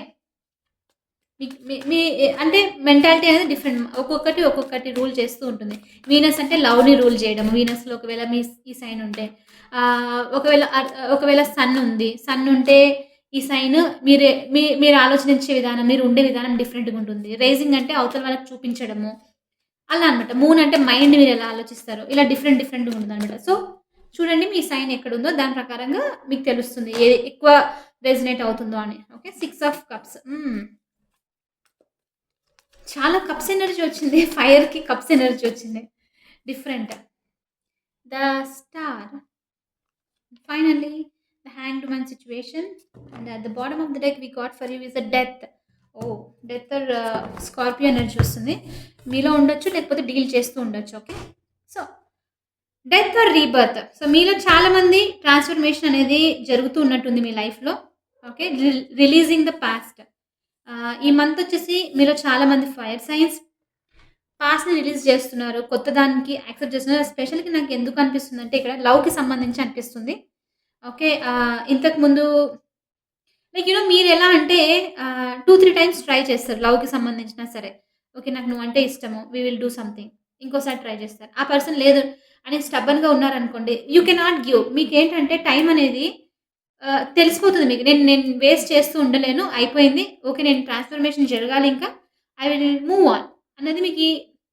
మీకు మీ మీ అంటే మెంటాలిటీ అనేది డిఫరెంట్. ఒక్కొక్కటి రూల్ చేస్తూ ఉంటుంది. వీనస్ అంటే లవ్‌ని రూల్ చేయడం. వీనస్‌లో ఒకవేళ ఈ సైన్ ఉంటే ఒకవేళ సన్ ఉంది. సన్ ఉంటే ఈ సైన్ మీరు ఆలోచించే విధానం, మీరు ఉండే విధానం డిఫరెంట్‌గా ఉంటుంది. రైజింగ్ అంటే అవతల వాళ్ళకి చూపించడము. అలా అనమాట. మూన్ అంటే మైండ్ మీరెలా ఆలోచిస్తారో, ఇలా డిఫరెంట్‌గా ఉంటుందనమాట. సో, చూడండి మీ సైన్ ఎక్కడుందో దాని ప్రకారంగా మీకు తెలుస్తుంది. ఏది ఎక్కువ రెజొనేట్ అవుతుందో అని. ఓకే. 6 of cups. చాలా కప్స్ ఎనర్జీ వచ్చింది. ఫైర్‌కి కప్స్ ఎనర్జీ వచ్చింది. Different. The star. Finally the hanged man situation. And at the bottom of the deck we got for you is the death. Oh! Death or Scorpio energy వస్తుంది. మీలో ఉండొచ్చు, లేకపోతే deal చేస్తూ ఉండొచ్చు. Okay. So death or rebirth. So, మీలో చాలామంది transformation అనేది జరుగుతూ ఉన్నట్టుంది మీ లైఫ్‌లో. ఓకే. Releasing the past. ఈ మంత్ వచ్చేసి మీలో చాలామంది ఫైర్ సైన్స్ పాస్ట్‌ని రిలీజ్ చేస్తున్నారు. కొత్త దానికి యాక్సెప్ట్ చేస్తున్నారు. ఎస్పెషల్‌గా నాకు ఎందుకు అనిపిస్తుందంటే ఇక్కడ లవ్‌కి సంబంధించి అనిపిస్తుంది. ఓకే. ఇంతకు ముందు మీరెలా అంటే 2, 3 టైమ్స్ ట్రై చేస్తారు లవ్‌కి సంబంధించినా సరే. ఓకే. నాకు నువ్వంటే ఇష్టము. We will do something. ఇంకోసారి ట్రై చేస్తారు. ఆ పర్సన్ లేదు అని స్టబ్బర్న్‌గా ఉన్నారనుకోండి. You cannot give. మీకేంటంటే టైం అనేది తెలిసిపోతుంది మీకు. నేను నేను వేస్ట్ చేస్తూ ఉండలేను. అయిపోయింది. ఓకే. నేను ట్రాన్స్‌ఫర్మేషన్ జరగాలి ఇంకా. ఐ విల్ మూవ్ ఆన్ అన్నది మీకి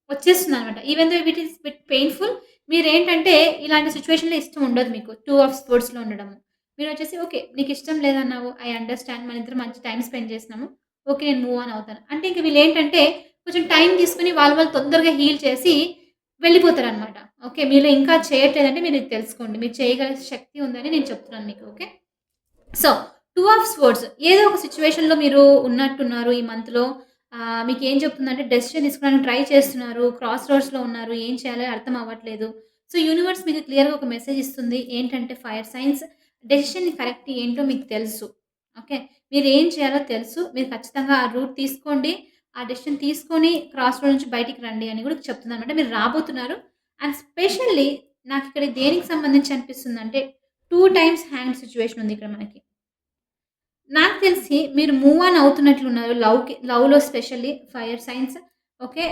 వచ్చేస్తుందనమాట. Even though it is bit painful. మీరేంటంటే ఇలాంటి సిట్యుయేషన్‌లో ఇష్టం ఉండదు మీకు. 2 ఆఫ్ స్పోర్ట్స్‌లో ఉండడము. మీరొచ్చేసి ఓకే. నీకిష్టం లేదన్నావు. I understand. మనిద్దరం మంచి టైమ్ స్పెండ్ చేసినాము. ఓకే. నేను మూవ్ ఆన్ అవుతాను. అంటే ఇంక వీళ్ళేంటంటే కొంచెం టైమ్ తీసుకొని వాళ్ళు తొందరగా హీల్ చేసి వెళ్ళిపోతారనమాట. ఓకే. మీలో ఇంకా చేయట్లేదంటే మీరిది తెలుసుకోండి. మీరు చేయగల శక్తి ఉందని నేను చెప్తున్నాను మీకు. ఓకే. సో, 2 ఆఫ్ స్వర్డ్స్ ఏదో ఒక సిట్యుయేషన్‌లో మీరు ఉన్నట్టున్నారు ఈ మంత్‌లో. మీకేం చెప్తుందంటే డెసిషన్ తీసుకోవడానికి ట్రై చేస్తున్నారు. క్రాస్ రోడ్స్‌లో ఉన్నారు. ఏం చేయాలో అర్థం అవ్వట్లేదు. సో, యూనివర్స్ మీకు క్లియర్‌గా ఒక మెసేజ్ ఇస్తుంది. ఏంటంటే ఫైర్ సైన్స్ డెసిషన్ కరెక్ట్ ఏంటో మీకు తెలుసు. ఓకే. మీరేం చేయాలో తెలుసు. మీరు ఖచ్చితంగా ఆ రూట్ తీసుకోండి. ఆ డెసిషన్ తీసుకొని క్రాస్ రోడ్ నుంచి బయటికి రండి అని కూడా చెప్తుందనమాట. మీరు రాబోతున్నారు. అండ్ స్పెషల్లీ నాకిక్కడ దేనికి సంబంధించి అనిపిస్తుందంటే 2 టైమ్స్ హ్యాండ్ సిట్యుయేషన్ ఉంది ఇక్కడ మనకి. నాకు తెలిసి మీరు మూవ్ ఆన్ అవుతున్నట్లున్నారు. లవ్‌లో స్పెషల్లీ ఫైర్ సైన్స్. ఓకే.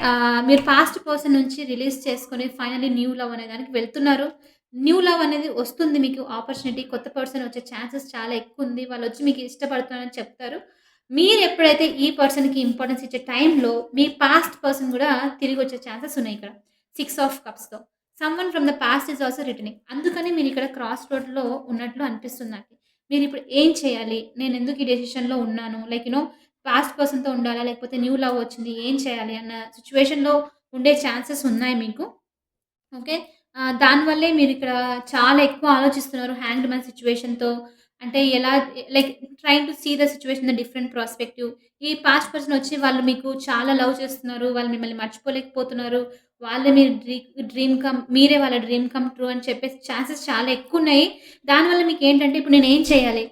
మీరు పాస్ట్ పర్సన్ నుంచి రిలీజ్ చేసుకొని ఫైనల్లీ న్యూ లవ్ అనే దానికి వెళ్తున్నారు. న్యూ లవ్ అనేది వస్తుంది మీకు ఆపర్చునిటీ. కొత్త పర్సన్ వచ్చే ఛాన్సెస్ చాలా ఎక్కువుంది. వాళ్ళొచ్చి మీకు ఇష్టపడుతున్నారని చెప్తారు. మీరెప్పుడైతే ఈ పర్సన్‌కి ఇంపార్టెన్స్ ఇచ్చే టైంలో మీ పాస్ట్ పర్సన్ గూడా తిరిగొచ్చే ఛాన్సెస్ ఉన్నాయి ఇక్కడ. 6 ఆఫ్ కప్స్‌తో. Someone from the past is also returning. అందుకని మీరిక్కడ క్రాస్ రోడ్‌లో ఉన్నట్లు అనిపిస్తుంది నాకు. మీరిప్పుడు ఏం చేయాలి? నేనెందుకు ఈ డెసిషన్‌లో ఉన్నాను? పాస్ట్ పర్సన్‌తో ఉండాలా? లేకపోతే న్యూ లవ్ వచ్చింది. ఏం చేయాలి? అన్న సిట్యుయేషన్‌లో ఉండే ఛాన్సెస్ ఉన్నాయి మీకు. ఓకే. దానివల్లే మీరిక్కడ చాలా ఎక్కువ ఆలోచిస్తున్నారు హ్యాంగ్డ్ మ్యాన్ సిట్యుయేషన్‌తో. అంటే ఎలా like trying to see the situation in the different perspective. ఈ పాస్ట్ పర్సన్ వచ్చి వాళ్ళు మీకు చాలా లవ్ చేస్తున్నారు. వాళ్ళు మిమ్మల్ని మర్చిపోలేకపోతున్నారు. వాళ్ళే మీ మీరే వాళ్ళ డ్రీమ్ కమ్ ట్రూ అని చెప్పేసి ఛాన్సెస్ చాలా ఎక్కువున్నాయి. దానివల్ల మీకేంటంటే ఇప్పుడు నేనేం చేయాలి?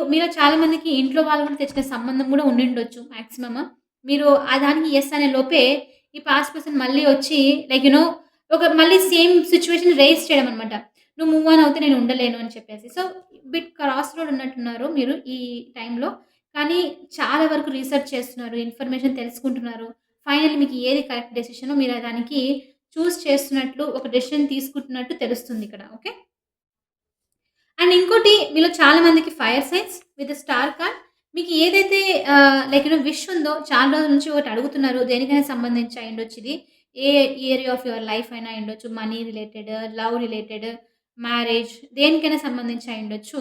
మీలో చాలా మందికి ఇంట్లో వాళ్ళు కూడా తెచ్చిన సంబంధం కూడా ఉండిండొచ్చు మాక్సిమమ్. మీరు దానికి యెస్ అనే లోపే ఈ పాస్ట్ పర్సన్ మళ్ళీ వచ్చి లైక్ యూ నో మళ్ళీ సేమ్ సిట్యుయేషన్ రైజ్ చేయడం అనమాట. నువ్వు మూవ్ ఆన్ అవుతే నేను ఉండలేను అని చెప్పేసి. సో, బిట్ క్రాస్ రోడ్ ఉన్నట్టున్నారు మీరు ఈ టైంలో. కానీ చాలా వరకు రీసెర్చ్ చేస్తున్నారు. ఇన్ఫర్మేషన్ తెలుసుకుంటున్నారు. ఫైనల్లీ మీకు ఏది కరెక్ట్ డెసిషనో మీరు దానికి చేస్తున్నట్లు, ఒక డెసిషన్ తీసుకుంటున్నట్టు తెలుస్తుందిక్కడ. ఓకే. అండ్ ఇంకోటి మీలో చాలా మందికి fire science with star card. మీకు ఏదైతే విష్ ఉందో చాలా రోజుల నుంచి ఒకటి అడుగుతున్నారు. దేనికైనా సంబంధించి అయ్యుండొచ్చు ఇది. ఏ ఏరియా ఆఫ్ యువర్ లైఫ్ అయినా అయ్యుండొచ్చు. Money related, love related, marriage దేనికైనా సంబంధించి అయ్యుండొచ్చు.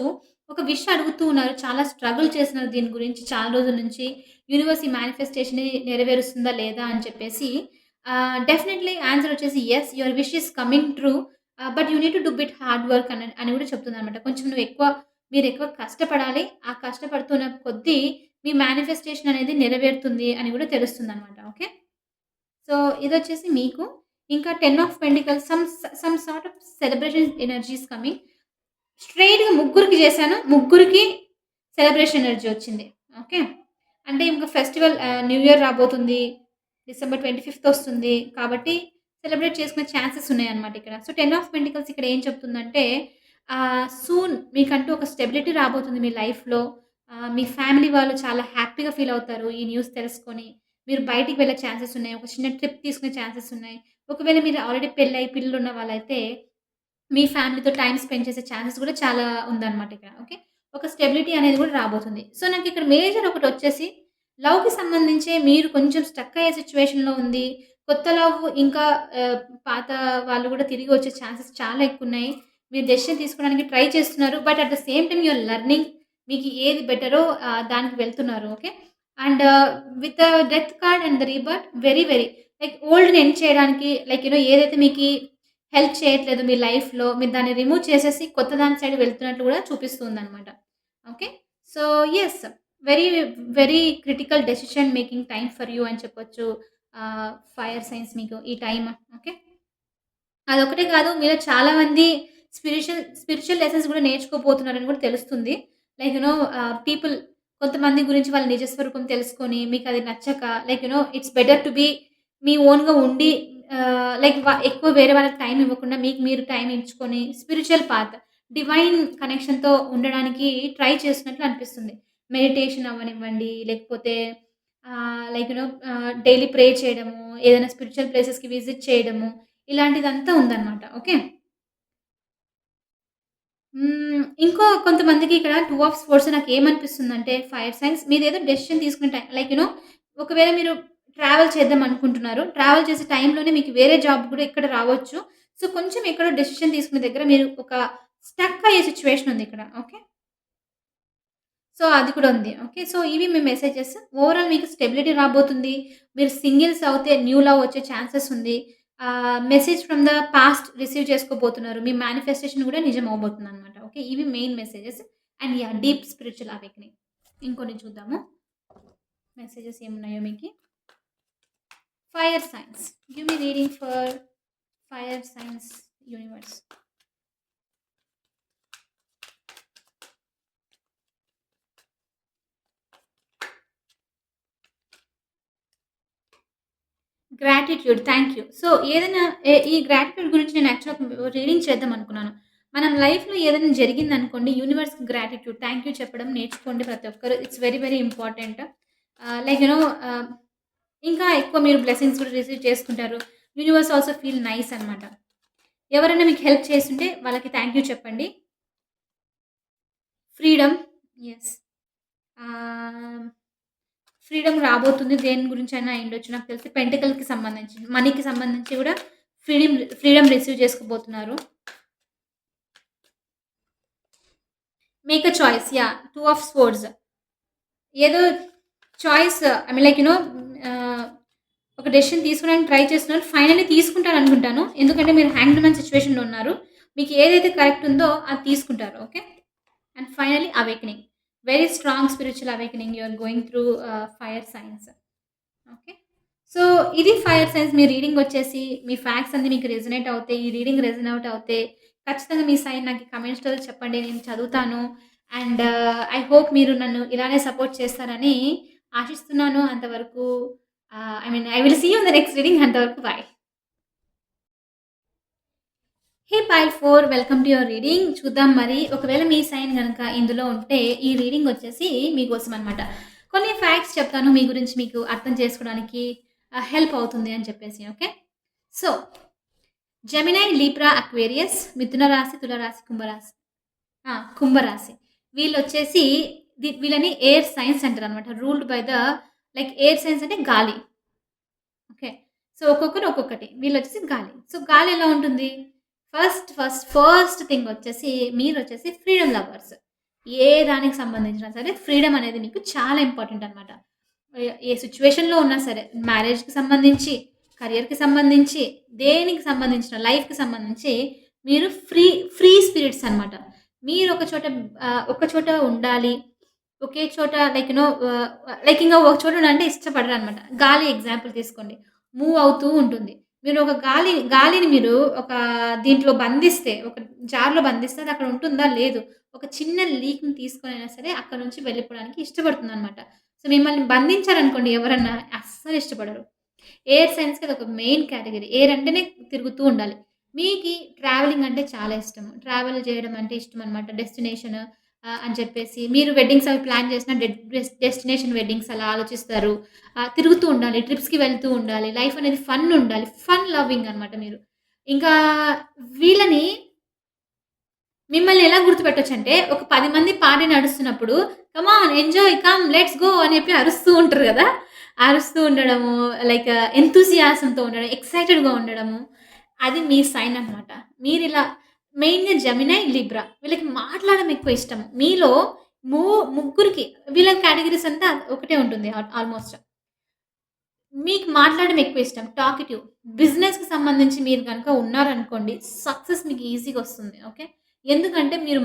ఒక విష్ అడుగుతూ ఉన్నారు. చాలా స్ట్రగుల్ చేస్తున్నారు దీని గురించి చాలా రోజుల నుంచి. యూనివర్స్ ఈ మేనిఫెస్టేషన్‌ని నెరవేరుస్తుందా లేదా అని చెప్పేసి డెఫినైట్‌లీ ఆన్సర్ వచ్చేసి yes. Your wish is coming true. But you need to do bit hard work అని అని కూడా చెప్తుందనమాట. కొంచెం నువ్వు ఎక్కువ మీరెక్కువ కష్టపడాలి. ఆ కష్టపడుతున్న కొద్దీ మీ మేనిఫెస్టేషన్ అనేది నెరవేరుతుంది అని గూడా తెలుస్తుందనమాట. ఓకే. సో, ఇదొచ్చేసి మీకు. ఇంకా 10 of pentacles some sort of celebration energies coming. స్ట్రెయిట్‌గా ముగ్గురికి జేశాను. ముగ్గురికి సెలబ్రేషన్ ఎనర్జీ వచ్చింది. ఓకే. అంటే ఇంక ఫెస్టివల్ న్యూ ఇయర్ రాబోతుంది. డిసెంబర్ 25థ్ ఒస్తుంది. కాబట్టి సెలబ్రేట్ చేసుకునే ఛాన్సెస్ ఉన్నాయన్నమాట ఇక్కడ. సో, 10 ఆఫ్ పెంటికల్స్ ఇక్కడ ఏం చెప్తుందంటే సూన్ మీకంటూ ఒక స్టెబిలిటీ రాబోతుంది మీ లైఫ్‌లో. మీ ఫ్యామిలీ వాళ్ళు చాలా హ్యాపీగా ఫీల్ అవుతారు ఈ న్యూస్ తెలుసుకొని. మీరు బయటికి వెళ్ళే ఛాన్సెస్ ఉన్నాయి. ఒక చిన్న ట్రిప్ తీసుకునే ఛాన్సెస్ ఉన్నాయి. ఒకవేళ మీరు ఆల్రెడీ పెళ్లయి పిల్లలున్న వాళ్ళైతే మీ ఫ్యామిలీతో టైమ్ స్పెండ్ చేసే ఛాన్సెస్ గూడా చాలా ఉందన్నమాట ఇక్కడ. ఓకే. ఒక స్టెబిలిటీ అనేది గూడా రాబోతుంది. సో, నాకిక్కడ మేజర్ ఒకటొచ్చేసి లవ్‌కి సంబంధించే మీరు కొంచెం స్టక్ అయ్యే సిట్యుయేషన్‌లో ఉంది. కొత్త లవ్ ఇంకా ఆహ్, పాత వాళ్ళు గూడా తిరిగి వచ్చే ఛాన్సెస్ చాలా ఎక్కువున్నాయి. మీరు డెసిషన్ తీసుకోవడానికి ట్రై చేస్తున్నారు. But at the same time you are learning. మీకు ఏది బెటరో దానికి వెళ్తున్నారు. Okay. And with death card and the rebirth very like ఓల్డ్‌ని ఎండ్ చేయడానికి లైక్ ఏదైతే మీకి హెల్ప్ చేయట్లేదు మీ లైఫ్‌లో. మీరు దాన్ని రిమూవ్ చేసేసి కొత్త దాని సైడ్ వెళ్తున్నట్లు గూడా చూపిస్తుందనమాట. Okay. So, yes. Very, very critical decision making time for you అని చెప్పొచ్చు. ఫైర్ సైన్స్ మీకు ఈ టైమ్. ఓకే. అదొక్కటే కాదు మీలో చాలా మంది స్పిరిచ్యువల్ లెసన్స్ గూడా నేర్చుకోబోతున్నారని గూడా తెలుస్తుంది. లైక్ పీపుల్ కొంతమంది గురించి వాళ్ళ నిజ స్వరూపం తెలుసుకొని మీకది నచ్చక like it's better to be మీ ఓన్‌గా ఉండి లైక్ ఎక్కువ వేరే వాళ్ళకి టైమ్ ఇవ్వకుండా మీకు మీరు టైమ్ ఇచ్చుకొని స్పిరిచ్యువల్ పాత్, డివైన్ కనెక్షన్‌తో ఉండడానికి ట్రై చేస్తున్నట్లు అనిపిస్తుంది. మెడిటేషన్ అవ్వనివ్వండి, లేకపోతే డైలీ ప్రే చేయడము, ఏదైనా స్పిరిచ్యువల్ ప్లేసెస్‌కి విజిట్ చేయడము, ఇలాంటిదంతా ఉందన్నమాట. ఓకే. ఇంకో కొంతమందికి ఇక్కడ 2 ఆఫ్ స్పోర్ట్స్ నాకేమనిపిస్తుందంటే ఫైర్ సైన్స్ మీరేదో డెసిషన్ తీసుకునే ఒకవేళ మీరు ట్రావెల్ చేద్దాం అనుకుంటున్నారు. ట్రావెల్ చేసే టైంలోనే మీకు వేరే జాబ్ కూడా ఇక్కడ రావచ్చు. సో, కొంచెం ఎక్కడో డెసిషన్ తీసుకునే దగ్గర మీరు ఒక స్టక్ అయ్యే సిట్యుయేషన్ ఉంది ఇక్కడ. ఓకే. సో, అది కూడా ఉంది. ఓకే. సో, ఇవి మీ మెసేజెస్. ఓవరాల్ మీకు స్టెబిలిటీ రాబోతుంది. మీరు సింగిల్స్ అవుతే న్యూ లవ్ వచ్చే ఛాన్సెస్ ఉంది. Message from the past receive చేసుకోబోతున్నారు. మీ మేనిఫెస్టేషన్ కూడా నిజం అవ్వబోతుందనమాట. ఓకే. ఇవి main messages. And yeah! Deep spiritual awakening. ఇంకొన్ని చూద్దాము. మెసేజెస్ ఏమున్నాయో మీకి. Fire signs. Give me reading for fire signs universe. Gratitude. Thank you. So, ఏదైనా ఈ గ్రాటిట్యూడ్ గురించి నేను యాక్చువల్‌గా రీడింగ్ చేద్దామనుకున్నాను. మనం లైఫ్‌లో ఏదైనా జరిగిందనుకోండి, యూనివర్స్‌కి గ్రాటిట్యూడ్ థాంక్ యూ చెప్పడం నేర్చుకోండి ప్రతి ఒక్కరు. It's very important. లైక్ ఆహ్, ఇంకా ఎక్కువ మీరు బ్లెస్సింగ్స్ కూడా రిసీవ్ చేసుకుంటారు. యూనివర్స్ ఆల్సో ఫీల్ నైస్ అనమాట. ఎవరైనా మీకు హెల్ప్ చేసుంటే వాళ్ళకి థాంక్ యూ చెప్పండి. ఫ్రీడమ్. యెస్. ఆహ్, ఫ్రీడమ్ రాబోతుంది. దేని గురించైనా అయ్యుండొచ్చు. నాకు తెలిసి పెంటకల్‌కి సంబంధించి, మనీకి సంబంధించి గూడా ఫ్రీడమ్ రిసీవ్ చేసుకోబోతున్నారు. Make a choice. Yeah! 2 of swords. ఏదో చాయిస్ ఐ మీన్ ఆహ్, ఒక డెసిషన్ తీసుకోవడానికి ట్రై చేస్తున్నారు. ఫైనల్లీ తీసుకుంటారనుకుంటాను. ఎందుకంటే మీరు హ్యాంగ్డ్ మ్యాన్ సిట్యుయేషన్‌లో ఉన్నారు. మీకు ఏదైతే కరెక్ట్ ఉందో అది తీసుకుంటారు. Okay. And finally awakening. Very strong spiritual awakening you are going through fire signs. Okay. So, ఇది ఫైర్ సైన్స్ మీ రీడింగొచ్చేసి మీ ఫ్యాక్ట్స్ అన్నీ మీకు రెజొనేట్ అవుతాయి. ఈ రీడింగ్ రెజొనేట్ అవుతే ఖచ్చితంగా మీ సైన్ నాకు కామెంట్స్‌లో చెప్పండి. నేను చదువుతాను. అండ్ ఐ హోప్ మీరు నన్ను ఇలానే సపోర్ట్ చేస్తారని ఆశిస్తున్నాను. అంతవరకు I will see you in the next reading. అంతవరకు bye. Hey pile 4 welcome to your reading. చూద్దాం మరి ఒకవేళ మీ సైన్ గనక ఇందులో ఉంటే ఈ రీడింగ్ వచ్చేసి మీకోసం అనమాట. కొన్ని ఫ్యాక్ట్స్ చెప్తాను మీ గురించి మీకు అర్థం చేసుకోవడానికి హెల్ప్ అవుతుంది అని చెప్పేసి. Okay. So, Gemini, Libra, Aquarius, మిథున రాశి, తులారాశి, కుంభరాశి. కుంభరాశి. వీళ్ళొచ్చేసి వీళ్ళని ఎయిర్ సైన్స్ అంటారనమాట. Ruled by the like air science అంటే గాలి. ఓకే. సో, ఒక్కొక్కరు ఒక్కొక్కటి. వీళ్ళొచ్చేసి గాలి. సో, గాలి ఎలా ఉంటుంది? ఫస్ట్ థింగ్ వచ్చేసి మీరొచ్చేసి ఫ్రీడమ్ లవర్స్. ఏ దానికి సంబంధించినా సరే ఫ్రీడమ్ అనేది మీకు చాలా ఇంపార్టెంట్ అనమాట. ఏ సిట్యుయేషన్‌లో ఉన్నా సరే మ్యారేజ్‌కి సంబంధించి, కెరియర్‌కి సంబంధించి, దేనికి సంబంధించిన లైఫ్‌కి సంబంధించి మీరు ఫ్రీ స్పిరిట్స్ అనమాట. మీరు ఒక చోట ఉండాలి. ఒకే చోట లైక్ లైక్ ఇంగా ఒక చోట ఉండాలంటే ఇష్టపడరనమాట. గాలి ఎగ్జాంపుల్ తీసుకోండి. మూవ్ అవుతూ ఉంటుంది. మీరు ఒక గాలిని మీరు ఒక దీంట్లో బంధిస్తే, ఒక జార్‌లో బంధిస్తే అది అక్కడ ఉంటుందా? లేదు. ఒక చిన్న లీక్‌ని తీసుకొనైనా సరే అక్కడి నుంచి వెళ్ళిపోవడానికి ఇష్టపడుతుందనమాట. సో, మిమ్మల్ని బంధించారనుకోండి ఎవరన్నా అస్సలు ఇష్టపడరు. ఎయిర్ సైన్స్‌కి అదొక మెయిన్ కేటగరీ. ఎయిర్ అంటేనే తిరుగుతూ ఉండాలి. మీకి ట్రావెలింగ్ అంటే చాలా ఇష్టం. ట్రావెల్ చేయడం అంటే ఇష్టమనమాట. డెస్టినేషన్ అని చెప్పేసి మీరు వెడ్డింగ్స్ అవి ప్లాన్ చేసినా డెస్టినేషన్ వెడ్డింగ్స్ అలా ఆలోచిస్తారు. తిరుగుతూ ఉండాలి. ట్రిప్స్‌కి వెళ్తూ ఉండాలి. లైఫ్ అనేది ఫన్ ఉండాలి. ఫన్ లవింగ్ అనమాట మీరు. ఇంకా వీళ్ళని మిమ్మల్ని ఎలా గుర్తుపెట్టొచ్చంటే, ఒక 10 మంది పార్టీ నడుస్తున్నప్పుడు, come on enjoy, come let's go అని చెప్పి అరుస్తూ ఉంటారు గదా! అరుస్తూ ఉండడము, లైక్ ఎంతూసియాజంతో ఉండడం, ఎక్సైటెడ్‌గా ఉండడము, అది మీ సైన్ అనమాట. మీరిలా మెయిన్‌గా జెమినై, లిబ్రా వీళ్ళకి మాట్లాడడం ఎక్కువ ఇష్టం. మీలో ము ముగ్గురికి వీళ్ళ కేటగరీస్ అంతా ఒకటే ఉంటుంది ఆల్‌మోస్ట్. మీకు మాట్లాడడం ఎక్కువ ఇష్టం. టాకిటివ్. బిజినెస్‌కి సంబంధించి మీరు గనక ఉన్నారనుకోండి, సక్సెస్ మీకు ఈజీగా వస్తుంది. ఓకే. ఎందుకంటే మీరు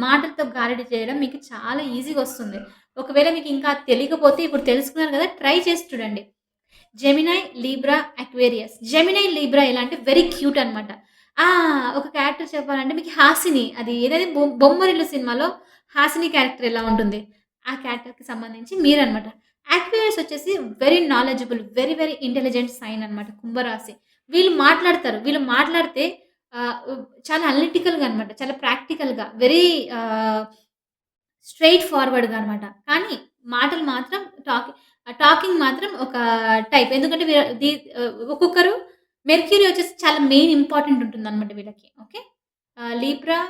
మాటలతో గారడీ చేయడం మీకు చాలా ఈజీగా వస్తుంది. ఒకవేళ మీకు ఇంకా తెలియకపోతే ఇప్పుడు తెలుసుకున్నారు కదా! ట్రై చేసి చూడండి. Gemini, Libra, Aquarius. Gemini, Libra ఎలా అంటే వెరీ క్యూట్ అనమాట. ఆ! ఒక క్యారెక్టర్ చెప్పాలంటే మీకు 'హాసిని' అది ఏదది 'బొమ్మరిల్లు' సినిమాలో 'హాసిని' క్యారెక్టర్ ఎలా ఉంటుంది? ఆ క్యారెక్టర్‌కి సంబంధించి మీరనమాట. అక్వేరియస్ వచ్చేసి very knowledgeable, very very intelligent sign అనమాట. కుంభరాశి. వీళ్ళు మాట్లాడతారు. వీళ్ళు మాట్లాడితే ఆహ్, ఉ చాలా అనలిటికల్‌గా అనమాట. చాలా ప్రాక్టికల్‌గా వెరీ ఆహ్, స్ట్రెయిట్ ఫార్వర్డ్‌గా అనమాట. కానీ మాటలు మాత్రం టాకింగ్ మాత్రం ఒక టైప్. ఎందుకంటే ఒక్కొక్కరు మెర్క్యూరీ వచ్చేసి చాలా మెయిన్ ఇంపార్టెంట్ ఉంటుందనమాట వీళ్ళకి. ఓకే. లీబ్రా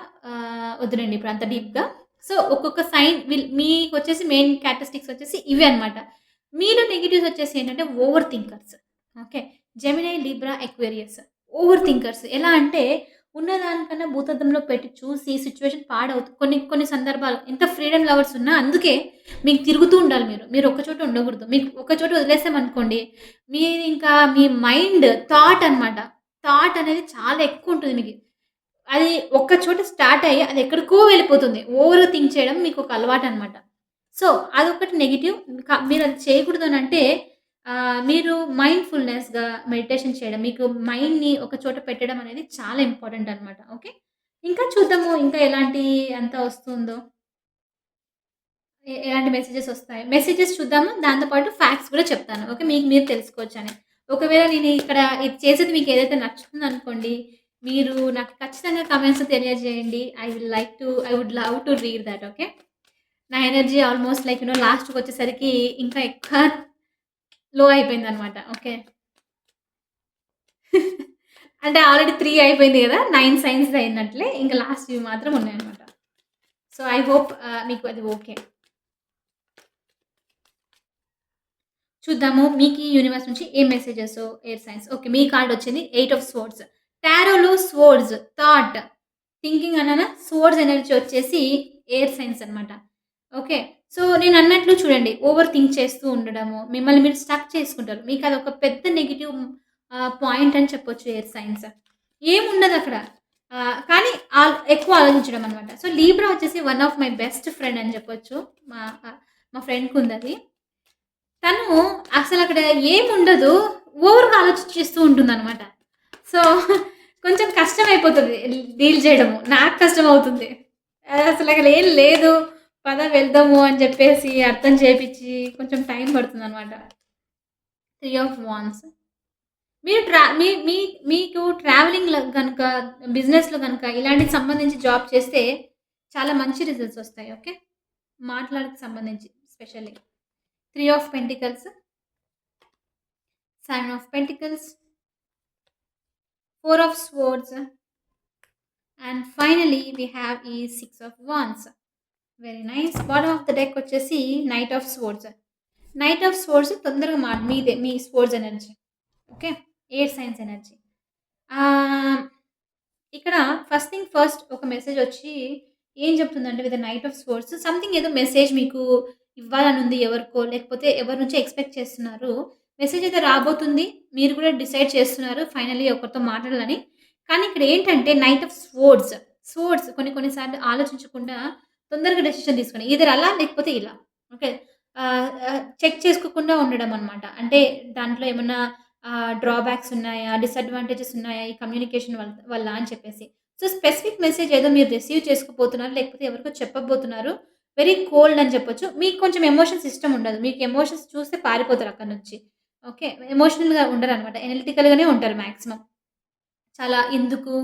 వద్దులెండి ఇప్పుడు అంత డీప్‌గా. సో, ఒక్కొక్క సైన్ మీకొచ్చేసి మెయిన్ క్యారెక్టరిస్టిక్స్ వచ్చేసి ఇవే అనమాట. మీలో నెగెటివ్స్ వచ్చేసి ఏంటంటే over thinkers. Okay. Gemini, Libra, Aquarius. Over thinkers. ఎలా అంటే ఉన్నదానికన్నా భూతద్దంలో పెట్టి చూసి సిట్యుయేషన్ కొన్ని కొన్ని సందర్భాలు ఎంత ఫ్రీడమ్ లవర్స్ ఉన్నా అందుకే మీకు తిరుగుతూ ఉండాలి మీరు. మీరు ఒక్క చోట ఉండకూడదు. మీకు ఒక్క చోట వదిలేసామనుకోండి, మీరింకా మీ మైండ్ అన్నమాట. థాట్ అనేది చాలా ఎక్కువుంటుంది మీకు. అది ఒక్క చోట స్టార్ట్ అయ్యి అది ఎక్కడికో వెళ్ళిపోతుంది. ఓవర్ థింక్ చేయడం మీకొక అలవాటనమాట. సో, అదొకటి నెగెటివ్. మీరది చేయకూడదు అనంటే మీరు మైండ్‌ఫుల్‌నెస్‌గా మెడిటేషన్ చేయడం, మీకు మైండ్‌ని ఒక చోట పెట్టడం అనేది చాలా ఇంపార్టెంట్ అనమాట. ఓకే. ఇంకా చూద్దాము ఇంకా ఎలాంటి అంతా వస్తుందో. ఎలాంటి మెసేజెస్ ఒస్తాయి. మెసేజెస్ చూద్దాము. దాంతో పాటు ఫ్యాక్ట్స్ కూడా చెప్తాను. ఓకే. మీకు మీరు తెలుసుకోవచ్చని. ఒకవేళ నేను ఇక్కడ ఇది చేసేది మీకేదైతే నచ్చుతుందనుకోండి, మీరు నాకు ఖచ్చితంగా కామెంట్స్‌లో తెలియజేయండి. I would love to read that. Okay. నా ఎనర్జీ ఆల్‌మోస్ట్ లైక్ లాస్ట్‌కొచ్చేసరికి ఇంకా ఎక్కువ లో అయిపోయిందనమాట. ఓకే. అంటే ఆల్రెడీ 3 అయిపోయింది గదా! 9 సైన్స్ అయినట్లే. ఇంక లాస్ట్‌వి మాత్రం ఉన్నాయన్నమాట. సో, ఐ హోప్ మీకు అది ఓకే. చూద్దాము. మీకీ యూనివర్స్ నుంచి ఏం మెసేజెసో ఎయిర్ సైన్స్. ఓకే. మీ కార్డొచ్చింది 8 ఆఫ్ స్వర్డ్స్. టారోలో స్వర్డ్స్, థాట్, థింకింగ్ అన్నానా? స్వర్డ్స్ ఎనర్జీ వచ్చేసి ఎయిర్ సైన్స్ అనమాట. ఓకే. సో, నేనన్నట్లు చూడండి ఓవర్ థింక్ చేస్తూ ఉండడము, మిమ్మల్ని మీరు స్టక్ చేసుకుంటారు. మీకదొక పెద్ద నెగెటివ్ పాయింట్ అని చెప్పొచ్చు ఎయిర్ సైన్స్. ఏముండదక్కడ. కానీ ఎక్కువ ఆలోచించడం అనమాట. సో, లీబ్రా వచ్చేసి one of my best friend అని చెప్పొచ్చు. మా మా ఫ్రెండ్‌కుందది. తను అసలక్కడ ఏముండదు. ఓవర్‌గా ఆలోచించేస్తూ ఉంటుందనమాట. సో, కొంచెం కష్టమైపోతది డీల్ చేయడము. నాకు కష్టమవుతుంది. అసలక్కడ ఏం లేదు. పద వెళ్దాము అని చెప్పేసి అర్థం చేపిచ్చి కొంచెం టైం పడుతుందనమాట. 3 of wands. మీరు ట్రా మీ మీ మీకు ట్రావెలింగ్‌లో గనక, బిజినెస్‌లో గనక ఇలాంటికి సంబంధించి జాబ్ చేస్తే చాలా మంచి రిజల్ట్స్ ఒస్తాయి. ఓకే. మాటలకు సంబంధించి specially. 3 of pentacles, 7 of pentacles, 4 of swords and finally we have ఈ 6 of wands. Very nice. Bottom of the deck వచ్చేసి knight of swords. Knight of swords తొందరగా మీదే మీ swords energy. Okay. Air signs energy. Ah, ఇక్కడ first thing first ఒక మెసేజొచ్చి ఏం చెప్తుందంటే with the knight of swords something ఏదో మెసేజ్ మీకు ఇవ్వాలనుంది ఎవరికో, లేకపోతే ఎవరి నుంచో ఎక్స్‌పెక్ట్ చేస్తున్నారు. మెసేజ్ అయితే రాబోతుంది. మీరు కూడా డిసైడ్ చేస్తున్నారు ఫైనల్లీ ఒకరితో మాట్లాడాలని. కానీ ఇక్కడ ఏంటంటే నైట్ ఆఫ్ స్వర్డ్స్. సోర్స్ కొన్ని కొన్ని సార్లు ఆలోచించకుండా తొందరగా డెసిషన్ తీసుకోండి. ఈదర్ అలా లేకపోతే ఇలా. ఓకే. చెక్ చేసుకోకుండా ఉండడం అన్నమాట. అంటే దాంట్లో ఏమన్నా డ్రాబ్యాక్స్ ఉన్నాయా? డిసడ్వాంటేజెస్ ఉన్నాయా? ఈ కమ్యూనికేషన్ వల్ల అని చెప్పేసి. సో, స్పెసిఫిక్ మెసేజ్ ఏదో మీరు రిసీవ్ చేసుకోబోతున్నారు. లేకపోతే ఎవరికో చెప్పబోతున్నారు. వెరీ కోల్డ్ అని చెప్పొచ్చు. మీకు కొంచెం ఎమోషన్ సిస్టమ్ ఉండదు. మీకు ఎమోషన్స్ చూస్తే పారిపోతారు అక్కడి నుంచి. ఓకే. ఎమోషనల్‌గా ఉండరనమాట. ఎనలిటికల్‌గానే ఉంటారు మాక్సిమం. చాలా ఎందుకు?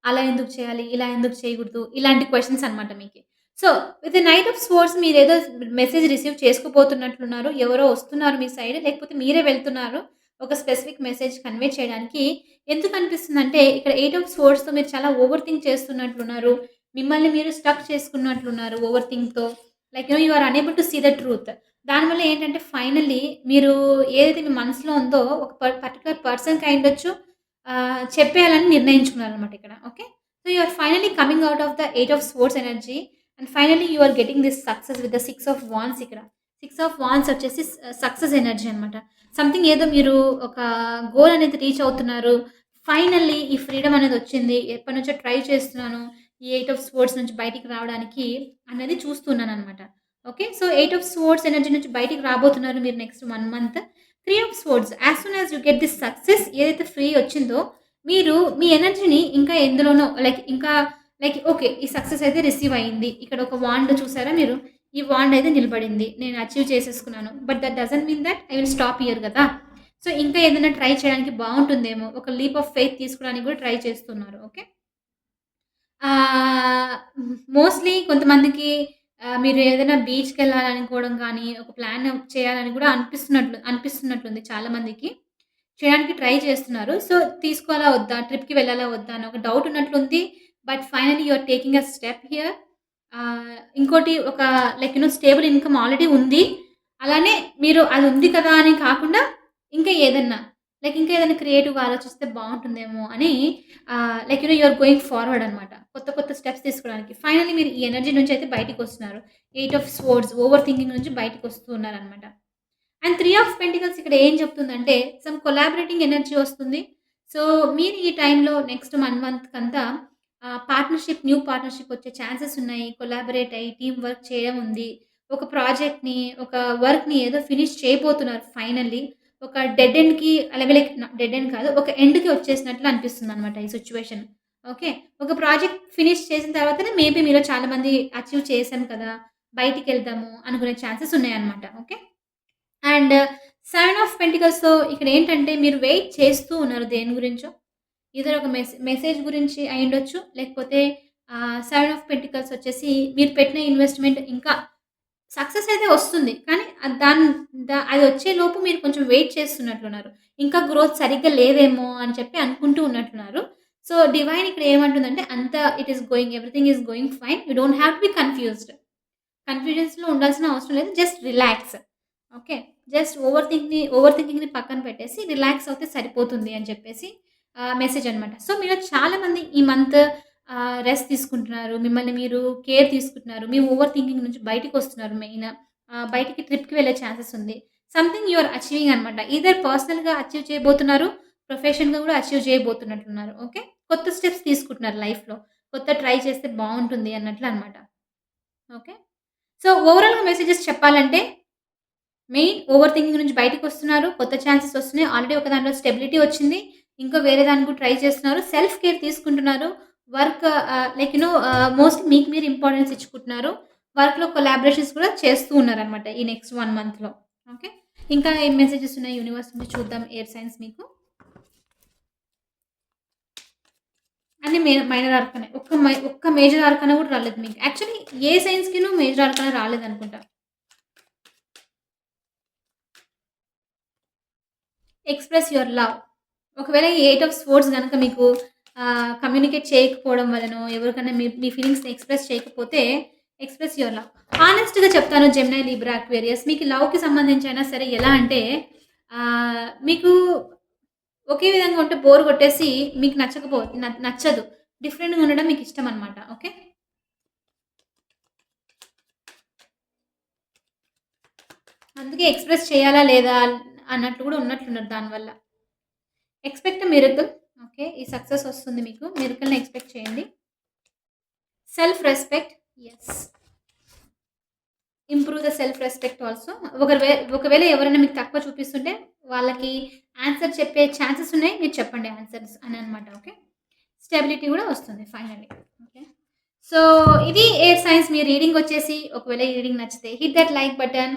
అలా ఎందుకు చేయాలి? ఇలా ఎందుకు చేయకూడదు? ఇలాంటి క్వెషన్స్ అన్నమాట మీకి. So, with the knight of swords మీరేదో మెసేజ్ రిసీవ్ చేసుకోబోతున్నట్లున్నారు. ఎవరో వస్తున్నారు మీ సైడ్. లేకపోతే మీరే వెళ్తున్నారు. ఒక స్పెసిఫిక్ మెసేజ్ కన్వే చేయడానికి. ఎందుకనిపిస్తుందంటే ఇక్కడ ఎయిట్ ఆఫ్ స్వర్డ్స్‌తో మీరు చాలా ఓవర్ థింక్ చేస్తున్నట్లున్నారు. మిమ్మల్ని మీరు స్టక్ చేసుకున్నట్లున్నారు ఓవర్ థింక్‌తో. Like you are unable to see the truth. దానివల్ల ఏంటంటే ఫైనల్లీ మీరు ఏదైతే మీ మనసులో ఉందో ఒక పర్టిక్యులర్ పర్సన్‌కి అయ్యుండొచ్చు. చెప్పేయాలని నిర్ణయించుకున్నారనమాట ఇక్కడ. Okay. So, you are finally coming out of the eight of swords energy and finally you are getting this success with the six of wands ఇక్కడ. సిక్స్ ఆఫ్ వాండ్స్ వచ్చేసి సక్సెస్ ఎనర్జీ అనమాట. Something ఏదో మీరు ఒక goal అనేది reach అవుతున్నారు. Finally ఈ freedom అనేది వచ్చింది. ఎప్పటినుంచో ట్రై చేస్తున్నాను. ఈ ఎయిట్ ఆఫ్ స్వోర్డ్స్ నుంచి బయటికి రావడానికి అనేది చూస్తున్నాననమాట. Okay. So, eight of swords energy నుంచి బయటికి రాబోతున్నారు మీరు next 1 month. Three of swords as soon as you get this success ఏదైతే ఫ్రీ వచ్చిందో, మీరు మీ ఎనర్జీని ఇంకా ఎందులోనో లైక్ ఓకే. ఈ సక్సెస్ అయితే రిసీవ్ అయింది. ఇక్కడ ఒక వాండ్ చూసారా మీరు? ఈ వాండ్ అయితే నిలబడింది. నేను అచీవ్ చేసేసుకున్నాను. But that doesn't mean that I will stop here గదా! సో, ఇంకా ఏదైనా ట్రై చేయడానికి బావుంటుందేమో. ఒక లీప్ ఆఫ్ ఫెయిత్ తీసుకోవడానికి కూడా ట్రై చేస్తున్నారు. ఓకే. ఆహ్, మోస్ట్‌లీ కొంతమందికి మీరు ఏదైనా బీచ్‌కెళ్ళాలనుకోవడం గానీ, ఒక ప్లాన్ చేయాలని కూడా అనిపిస్తున్నట్లుంది చాలా మందికి. చేయడానికి ట్రై చేస్తున్నారు. సో, తీసుకోవాలా వద్దా? ట్రిప్‌కి వెళ్ళాలా వద్దా? అని ఒక డౌట్ ఉన్నట్లుంది. But finally you are taking a step here. ఇంకోటి ఒక లైక్ స్టేబుల్ ఇన్‌కమ్ ఆల్రెడీ ఉంది. అలానే మీరు అది ఉంది కదా! అని కాకుండా ఇంకా ఏదన్నా ఇంకా ఏదైనా క్రియేటివ్‌గా ఆలోచిస్తే బావుంటుందేమో అని like you are going forward అనమాట. కొత్త కొత్త స్టెప్స్ తీసుకోవడానికి. ఫైనల్లీ మీరు ఈ ఎనర్జీ నుంచి అయితే బయటికొస్తున్నారు. Eight of swords over thinking నుంచి బయటికొస్తూ ఉన్నారనమాట. అండ్ త్రీ ఆఫ్ పెంటికల్స్ ఇక్కడ ఏం చెప్తుందంటే, సమ్ కొలాబరేటింగ్ ఎనర్జీ వస్తుంది. సో, మీరు ఈ టైంలో నెక్స్ట్ 1 మంత్‌కంతా న్యూ పార్ట్నర్‌షిప్ వచ్చే ఛాన్సెస్ ఉన్నాయి. కొలాబరేట్ అయ్యి టీమ్ వర్క్ చేయడం ఉంది. ఒక ప్రాజెక్ట్‌ని, ఒక వర్క్‌ని ఏదో ఫినిష్ చేయబోతున్నారు ఫైనల్లీ. ఒక డెడ్ ఎండ్‌కి లైక్ డెడ్ ఎండ్ కాదు. ఒక ఎండ్‌కి వచ్చేసినట్లు అనిపిస్తుందనమాట ఈ సిట్యుయేషన్. ఓకే. ఒక ప్రాజెక్ట్ ఫినిష్ చేసిన తర్వాతనే మేబీ మీలో చాలా మంది అచీవ్ చేసాం కదా! బయటికెళ్దాము అనుకునే ఛాన్సెస్ ఉన్నాయన్నమాట. ఓకే. అండ్ సెవెన్ ఆఫ్ పెంటికల్స్‌తో ఇక్కడేంటంటే మీరు వెయిట్ చేస్తూ ఉన్నారు దేని గురించో. ఏదో ఒక మెసేజ్ గురించి అయ్యుండొచ్చు. లేకపోతే సెవెన్ ఆఫ్ పెంటికల్స్ వచ్చేసి మీరు పెట్టిన ఇన్వెస్ట్‌మెంట్ ఇంకా సక్సెస్ అయితే వస్తుంది. కానీ అది దాన్ ద అది వచ్చేలోపు మీరు కొంచెం వెయిట్ చేస్తున్నట్లున్నారు. ఇంకా గ్రోత్ సరిగ్గా లేదేమో అని చెప్పి అనుకుంటూ ఉన్నట్లున్నారు. సో, డివైన్ ఇక్కడ ఏమంటుందంటే అంతా everything is going fine. You don't have to be confused. కన్‌ఫ్యూజన్స్‌లో ఉండాల్సిన అవసరం లేదు. Just relax. Okay. Just over థింకింగ్‌ని పక్కన పెట్టేసి రిలాక్స్ అవుతే సరిపోతుంది అని చెప్పేసి మెసేజ్ అనమాట. సో, మీలో చాలామంది ఈ మంత్ రెస్ట్ తీసుకుంటున్నారు. మిమ్మల్ని మీరు కేర్ తీసుకుంటున్నారు. మీ ఓవర్ థింకింగ్ నుంచి బయటికొస్తున్నారు మెయిన్. బయటికి ట్రిప్‌కి వెళ్ళే ఛాన్సెస్ ఉంది. సంథింగ్ యూ ఆర్ అచీవింగ్ అనమాట. ఈదర్ పర్సనల్‌గా అచీవ్ చేయబోతున్నారు. ప్రొఫెషన్‌గా కూడా అచీవ్ చేయబోతున్నట్లున్నారు. ఓకే. కొత్త స్టెప్స్ తీసుకుంటున్నారు లైఫ్‌లో. కొత్త ట్రై చేస్తే బావుంటుంది అన్నట్లు అనమాట. ఓకే. సో, ఓవరాల్‌గా మెసేజెస్ చెప్పాలంటే మెయిన్ ఓవర్ థింకింగ్ నుంచి బయటికొస్తున్నారు. కొత్త ఛాన్సెస్ వస్తున్నాయి. ఆల్రెడీ ఒక దాంట్లో స్టెబిలిటీ వచ్చింది. ఇంకో వేరే దానికి కూడా ట్రై చేస్తున్నారు. సెల్ఫ్ కేర్ తీసుకుంటున్నారు. వర్క్ మోస్ట్‌లీ మీకు మీరు ఇంపార్టెన్స్ ఇచ్చుకుంటున్నారు. వర్క్‌లో కొలాబరేషన్స్ కూడా చేస్తూ ఉన్నారనమాట ఈ నెక్స్ట్ 1 మంత్‌లో. ఓకే. ఇంకా ఏం మెసేజెస్ ఉన్నాయి యూనివర్స్ నుంచి చూద్దాం ఎయిర్ సైన్స్ మీకు. అన్ని మైనర్ ఆర్కానే. ఒక్క మేజర్ ఆర్కానా కూడా రాలేదు మీకు. యాక్చువల్లీ ఏ సైన్స్‌కిను మేజర్ ఆర్కానా రాలేదనుకుంటా. Express your love. ఒకవేళ ఈ ఎయిట్ ఆఫ్ స్పోర్ట్స్ గనక మీకు కమ్యూనికేట్ చేయకపోవడం వలనో, ఎవరికన్నా మీ మీ ఫీలింగ్స్‌ని ఎక్స్‌ప్రెస్ చేయకపోతే ఎక్స్‌ప్రెస్ యువర్ లవ్. హానెస్ట్‌గా చెప్తాను జెమినీ, లిబ్రా, అక్వేరియస్ మీకు లవ్‌కి సంబంధించి అయినా సరే ఎలా అంటే మీకు ఒకే విధంగా ఉంటే బోర్ కొట్టేసి మీకు నచ్చదు. డిఫరెంట్‌గా ఉండడం మీకు ఇష్టమనమాట. ఓకే. అందుకే ఎక్స్‌ప్రెస్ చేయాలా లేదా అన్నట్లు కూడా ఉన్నట్లున్నారు దానివల్ల. Expect a miracle. ఓకే. ఈ సక్సెస్ వస్తుంది మీకు. మిరకిల్‌ని ఎక్స్‌పెక్ట్ చేయండి. Self respect. Yes. Improve the self respect also. ఒకవేళ ఎవరైనా మీకు తక్కువ చూపిస్తుంటే వాళ్ళకి ఆన్సర్ చెప్పే ఛాన్సెస్ ఉన్నాయి. మీరు చెప్పండి ఆన్సర్స్ అని అనమాట. ఓకే. స్టెబిలిటీ గూడా వస్తుంది ఫైనల్లీ. ఓకే. సో, ఇది ఎయిర్ సైన్స్ మీ రీడింగ్ వచ్చేసి ఒకవేళ ఈ రీడింగ్ నచ్చితే హిట్ దట్ లైక్ బటన్.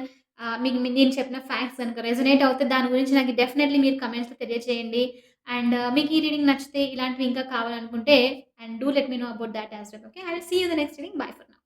మీకు నేను చెప్పిన ఫ్యాక్ట్స్ గనుక రెజొనేట్ అవుతే దాని గురించి నాకు డెఫినైట్‌లీ మీరు కమెంట్స్‌లో తెలియజేయండి. అండ్ మీకు ఈ రీడింగ్ నచ్చితే ఇలాంటివి ఇంకా కావాలనుకుంటే and do let me know about that as well. Okay. I will see you in the next reading. Bye for now.